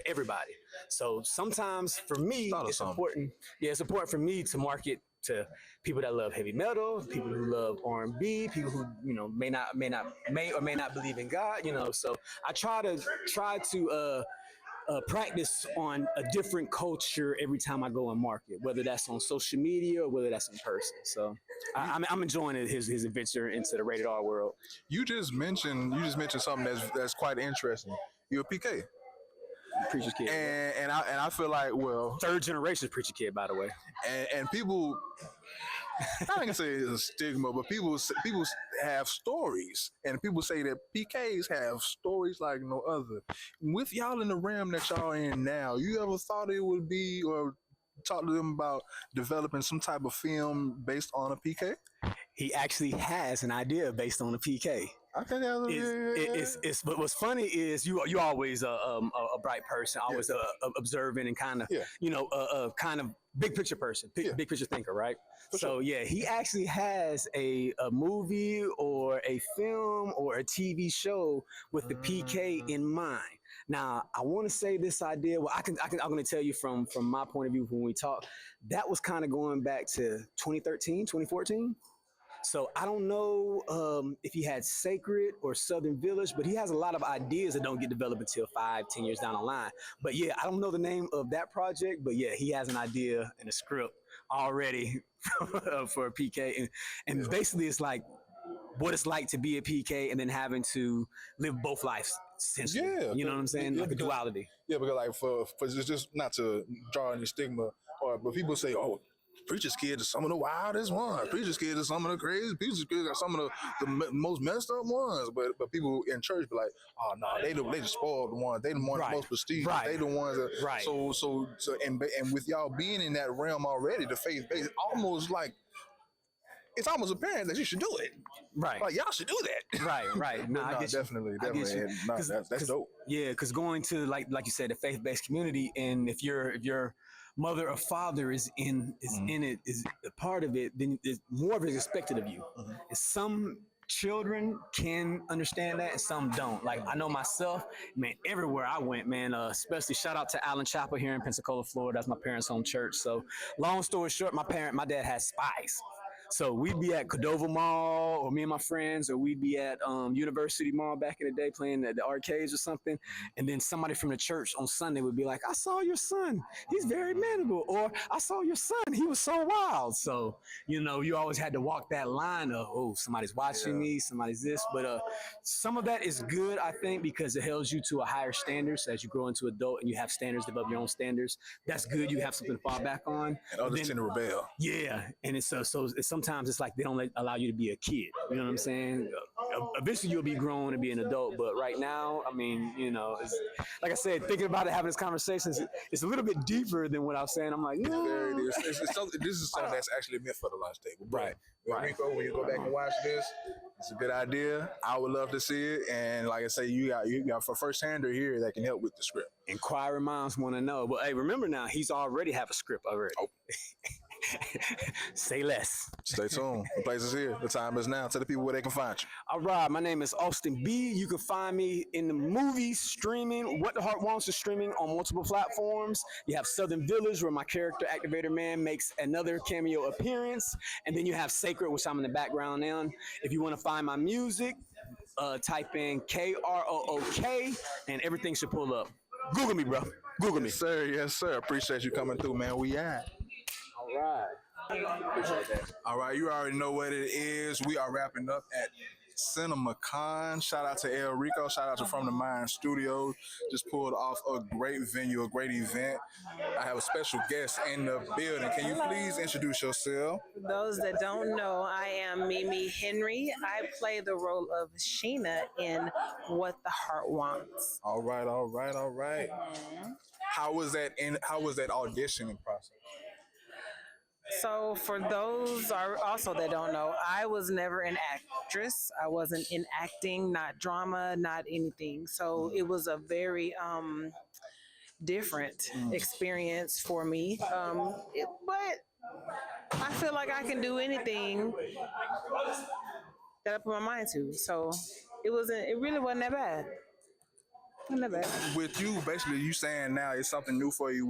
everybody. So sometimes for me, it's important. Yeah, it's important for me to market to people that love heavy metal, people who love R&B, people who may or may not believe in God. So I try to practice on a different culture every time I go and market, whether that's on social media or whether that's in person. So I'm enjoying his adventure into the rated R world. You just mentioned something that's quite interesting. You're a PK. Preacher's kid. And I feel like, well, 3rd generation preacher kid, by the way. And people, I don't can say it's a stigma, but people have stories, and people say that PKs have stories like no other. With y'all in the realm that y'all in now, you ever thought it would be, or talk to them about developing some type of film based on a PK? He actually has an idea based on a PK. Okay, it's but what's funny is you always a bright person, always observant and kind of kind of big picture person, big picture thinker, right? So yeah, he actually has a movie or a film or a TV show with the PK in mind. Now, I want to say this idea. Well, I'm going to tell you from my point of view when we talk. That was kind of going back to 2013, 2014. So I don't know if he had Sacred or Southern Village, but he has a lot of ideas that don't get developed until 5-10 years down the line. But yeah, I don't know the name of that project, but yeah, he has an idea and a script already for a PK, and basically it's like what it's like to be a PK and then having to live both lives. Yeah, you know what I'm saying? Like a duality. Yeah, because like for just not to draw any stigma, but people say, oh, preacher's kids are some of the wildest ones. Preacher's kids are some of the crazy. Preacher's kids are some of the most messed up ones. But people in church be like, oh no, they the spoiled ones. They the ones most prestigious. Right. They the ones that right. So and with y'all being in that realm already, the faith base, almost like it's almost apparent that you should do it. Right. Like y'all should do that. Right. No, I get definitely. No, that's dope. Yeah, because going to like you said, the faith-based community, and if your mother or father is in it, is a part of it, then more of it is expected of you. And some children can understand that and some don't. Like I know myself, man, everywhere I went, man, especially shout out to Allen Chapel here in Pensacola, Florida. That's my parents' home church. So long story short, my dad had spies. So we'd be at Cordova Mall, or me and my friends, or we'd be at University Mall back in the day playing at the arcades or something. And then somebody from the church on Sunday would be like, I saw your son. He's very manable. Or I saw your son. He was so wild. So, you always had to walk that line of, oh, somebody's watching me, somebody's this. But some of that is good, I think, because it holds you to a higher standard. So as you grow into adult and you have standards above your own standards, that's good. You have something to fall back on. And others tend to rebel. Yeah. And it's sometimes it's like they don't allow you to be a kid. You know what I'm saying? Eventually you'll be grown and be an adult, but right now, I mean, it's, like I said, thinking about it, having this conversation, it's a little bit deeper than what I was saying. I'm like, no. This is something that's actually meant for the lunch table. Right. Rico, when you go back and watch this, it's a good idea. I would love to see it. And like I say, you got for first-hander here that can help with the script. Inquiring minds want to know. But hey, remember now, he's already have a script already. Oh. Say less. Stay tuned. The place is here. The time is now. Tell the people where they can find you. All right. My name is Austin B. You can find me in the movies, streaming. What the Heart Wants is streaming on multiple platforms. You have Southern Village, where my character, Activator Man, makes another cameo appearance. And then you have Sacred, which I'm in the background now. If you want to find my music, type in KROOK, and everything should pull up. Google me, bro. Google me. Yes, sir. Appreciate you coming through, man. We at. All right. Appreciate that. All right, you already know what it is. We are wrapping up at CinemaCon. Shout out to El Rico. Shout out to From the Mind Studios. Just pulled off a great venue, a great event. I have a special guest in the building. Can you please introduce yourself? For those that don't know, I am Mimi Henry. I play the role of Sheena in What the Heart Wants. All right. How was that auditioning process? So for those also that don't know, I was never an actress. I wasn't in acting, not drama, not anything. So it was a very different experience for me. But I feel like I can do anything that I put my mind to. So it really wasn't that bad. Not that bad. With you, basically, you saying now it's something new for you.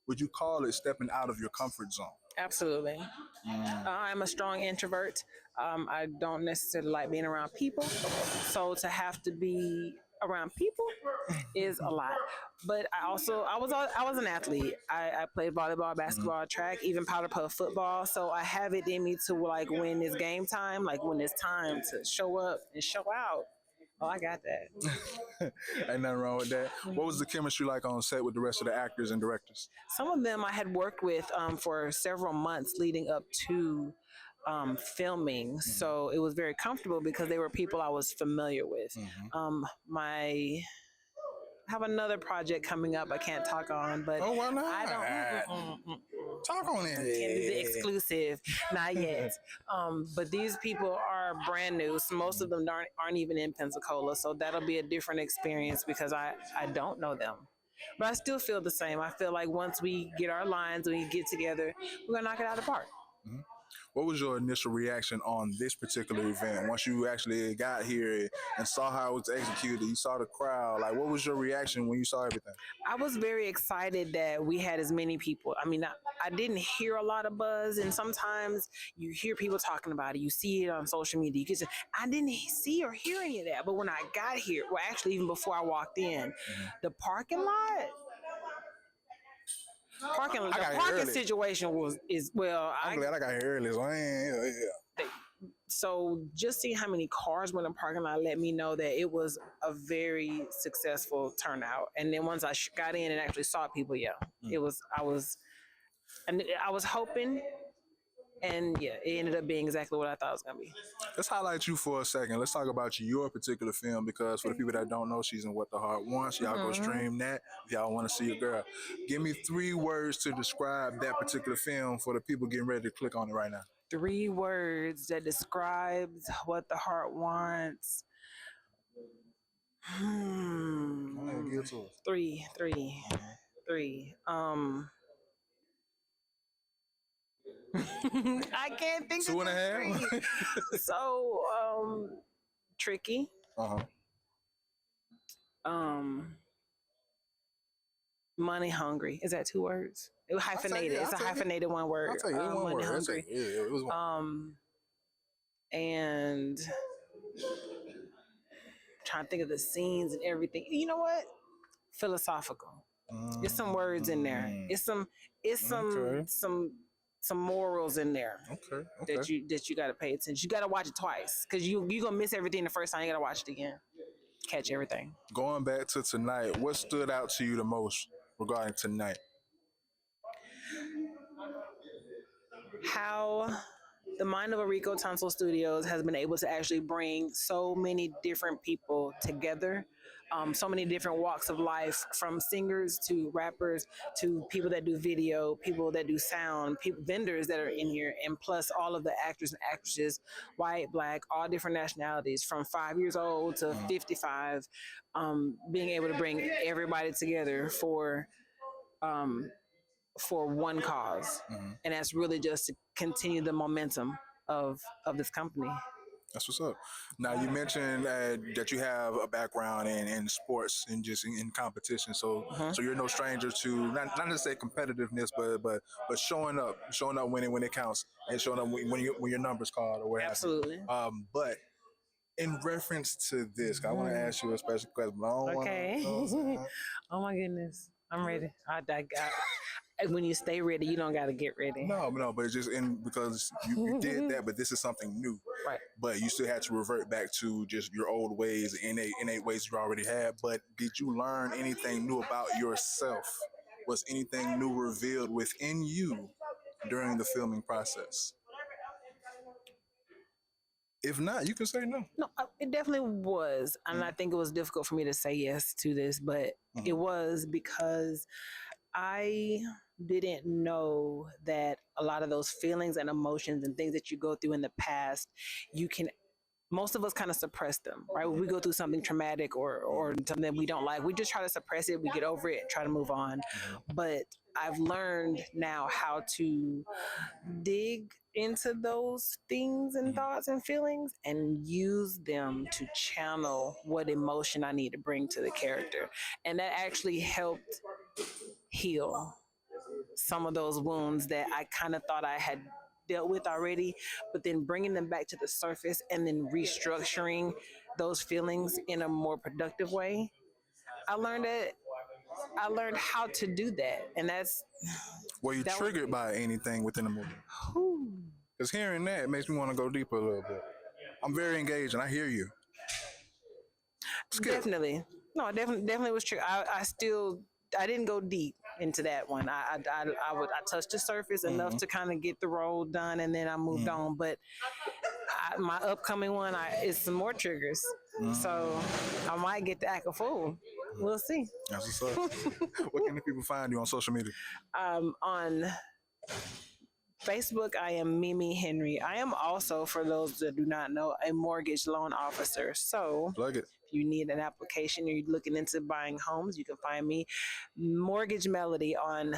Would you call it stepping out of your comfort zone? Absolutely. I'm a strong introvert. I don't necessarily like being around people. So to have to be around people is a lot. But I was an athlete. I played volleyball, basketball, track, even powder puff football. So I have it in me to like when it's game time, like when it's time to show up and show out. Oh, I got that. Ain't nothing wrong with that. What was the chemistry like on set with the rest of the actors and directors? Some of them I had worked with for several months leading up to filming. So it was very comfortable because they were people I was familiar with. I have another project coming up I can't talk on, but why not? I don't. talk on it. Can't do the exclusive, not yet. But these people are brand new. So most of them aren't even in Pensacola. So that'll be a different experience because I don't know them. But I still feel the same. I feel like once we get our lines, we get together, we're gonna knock it out of the park. What was your initial reaction on this particular event? Once you actually got here and saw how it was executed, you saw the crowd. Like, what was your reaction when you saw everything? I was very excited that we had as many people. I mean, I didn't hear a lot of buzz, and sometimes you hear people talking about it. You see it on social media. I didn't see or hear any of that. But when I got here, well, actually, even before I walked in, the parking lot. The parking situation I'm glad I got here early. So So just seeing how many cars were in the parking lot let me know that it was a very successful turnout. And then once I got in and actually saw people, it was. I was hoping, and it ended up being exactly what I thought it was gonna be. Let's highlight you for a second. Let's talk about your particular film because for the people that don't know, she's in What the Heart Wants. Y'all go stream that if y'all want to see your girl. Give me 3 words to describe that particular film for the people getting ready to click on it right now. 3 words that describes What the Heart Wants. Give to us. Three. I can't think 2 of and a half. So, tricky. Money hungry. Is that 2 words? It was hyphenated. It's a hyphenated 1 word. I'll tell you, one money word. hungry. It was one. And trying to think of the scenes and everything. You know what? Philosophical. There's some words in there. It's some morals in there. Okay. That you got to pay attention. You got to watch it twice because you gonna miss everything the first time. You got to watch it again. Catch everything. Going back to tonight, what stood out to you the most regarding tonight? How the mind of Rico Tonsil Studios has been able to actually bring so many different people together, so many different walks of life, from singers to rappers to people that do video, people that do sound, vendors that are in here, and plus all of the actors and actresses, white, black, all different nationalities, from 5 years old to 55, being able to bring everybody together for one cause. And that's really just to continue the momentum of this company. That's what's up. Now, you mentioned that you have a background in sports and just in competition. So you're no stranger to not to say competitiveness, but showing up when it counts, and showing up when your number's called or whatever. Absolutely. But in reference to this, I want to ask you a special question. Okay. Oh my goodness, I'm ready. When you stay ready, you don't got to get ready. No, but it's just because you did that, but this is something new. Right. But you still had to revert back to just your old ways, innate ways you already had. But did you learn anything new about yourself? Was anything new revealed within you during the filming process? If not, you can say no. No, it definitely was. And I think it was difficult for me to say yes to this, but it was because I didn't know that a lot of those feelings and emotions and things that you go through in the past, most of us kind of suppress them, right? When we go through something traumatic or something we don't like, we just try to suppress it, we get over it and try to move on. But I've learned now how to dig into those things and thoughts and feelings and use them to channel what emotion I need to bring to the character. And that actually helped heal some of those wounds that I kind of thought I had dealt with already, but then bringing them back to the surface and then restructuring those feelings in a more productive way. I learned how to do that. And were you triggered by anything within the movie? Because hearing that makes me want to go deeper a little bit. I'm very engaged and I hear you. Definitely. No, I definitely was true. I didn't go deep into that one. I touched the surface enough to kind of get the role done, and then I moved on. But my upcoming one is some more triggers, so I might get to act a fool. We'll see. That's what's up. Where can the people find you on social media? On Facebook, I am Mimi Henry. I am also, for those that do not know, a mortgage loan officer. So plug it. If you need an application or you're looking into buying homes, you can find me Mortgage Melody on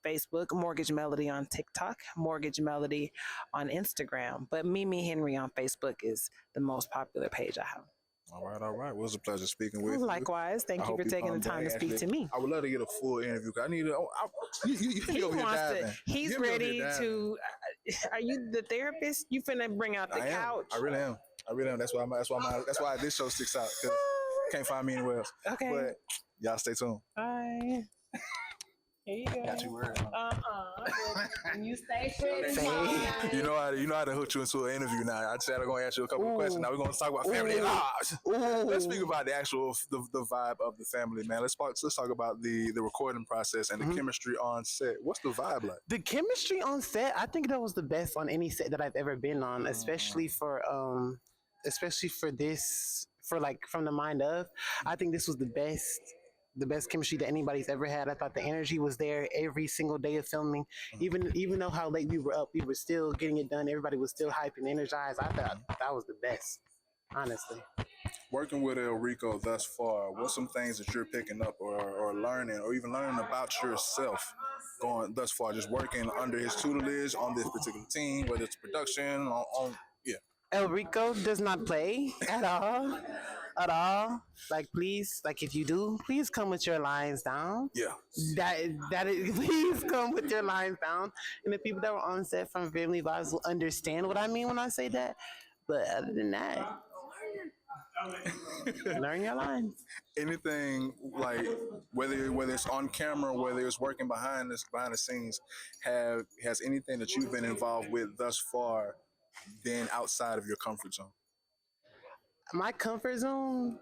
Facebook, Mortgage Melody on TikTok, Mortgage Melody on Instagram. But Mimi Henry on Facebook is the most popular page I have. All right. Well, it was a pleasure speaking with you. Likewise. Thank you for taking the time to speak to me. I would love to get a full interview. I need He's ready to. Are you the therapist? You finna bring out the couch? I really am. That's why this show sticks out. Cause can't find me anywhere else. Okay. But y'all stay tuned. Bye. Here you go. Got you worried. You stay pretty. You know how to hook you into an interview now. I said I'm gonna ask you a couple of questions. Now we're gonna talk about family lives. Let's speak about the actual the vibe of the family, man. Let's talk about the recording process and the chemistry on set. What's the vibe like? The chemistry on set, I think that was the best on any set that I've ever been on, especially for this, for like From the Mind Of. I think this was the best chemistry that anybody's ever had. I thought the energy was there every single day of filming. Even though how late we were up, we were still getting it done. Everybody was still hyped and energized. I thought that was the best, honestly. Working with El Rico thus far, what's some things that you're picking up or learning, or even learning about yourself going thus far, just working under his tutelage on this particular team, whether it's production, El Rico does not play at all. At all. Like, please, like, if you do, please come with your lines down. Yeah. That is, please come with your lines down. And the people that were on set from Family Vibes will understand what I mean when I say that. But other than that, learn your lines. Anything like whether it's on camera, whether it's working behind the scenes, has anything that you've been involved with thus far been outside of your comfort zone? My comfort zone,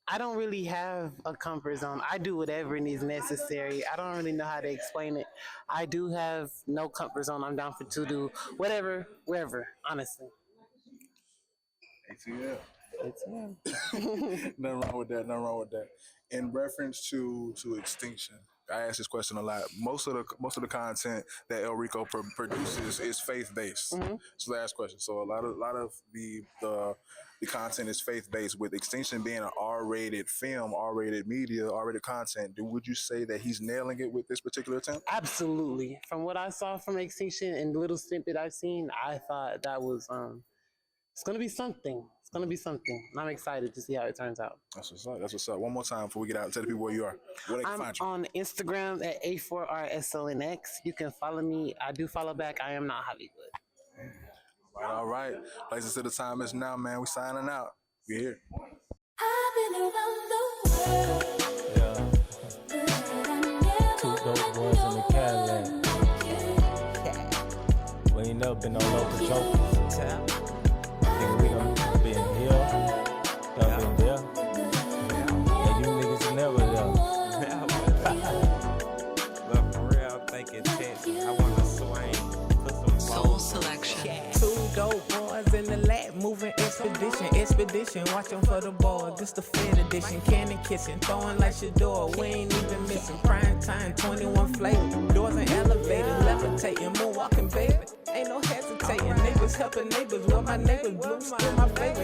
I don't really have a comfort zone. I do whatever is necessary. I don't really know how to explain it. I do have no comfort zone. I'm down to do whatever, wherever, honestly. ATL. Nothing wrong with that. In reference to Extinction, I ask this question a lot. Most of the content that El Rico produces is faith-based. So last question. So a lot of the content is faith-based. With Extinction being an R-rated film, R-rated media, R-rated content, would you say that he's nailing it with this particular attempt? Absolutely. From what I saw from Extinction and the little snippet I've seen, I thought that was it's gonna be something. It's gonna be something. And I'm excited to see how it turns out. That's what's up. One more time before we get out, tell the people where you are. Where they can find you. On Instagram at A4RSLNX. You can follow me. I do follow back. I am not Hollywood. All right. Places to the time is now, man. We signing out. We here. I've been around the world. Two dope boys in the Cadillac. We ain't never been no local jokers. Think we done been here, done been there. And you niggas never there. But for real, I'm thinking Texas. I want to swing. Put some soul selection. Two dope boys in the lab, moving expedition. Watching for the ball, this the Fed edition. Cannon kissing, throwing like Shador. We ain't even missing. Prime time, 21 flavor. Doors and elevators, levitating, moonwalking, baby. Ain't no hesitating. Neighbors helping neighbors. Well, my neighbors blue, still my favorite.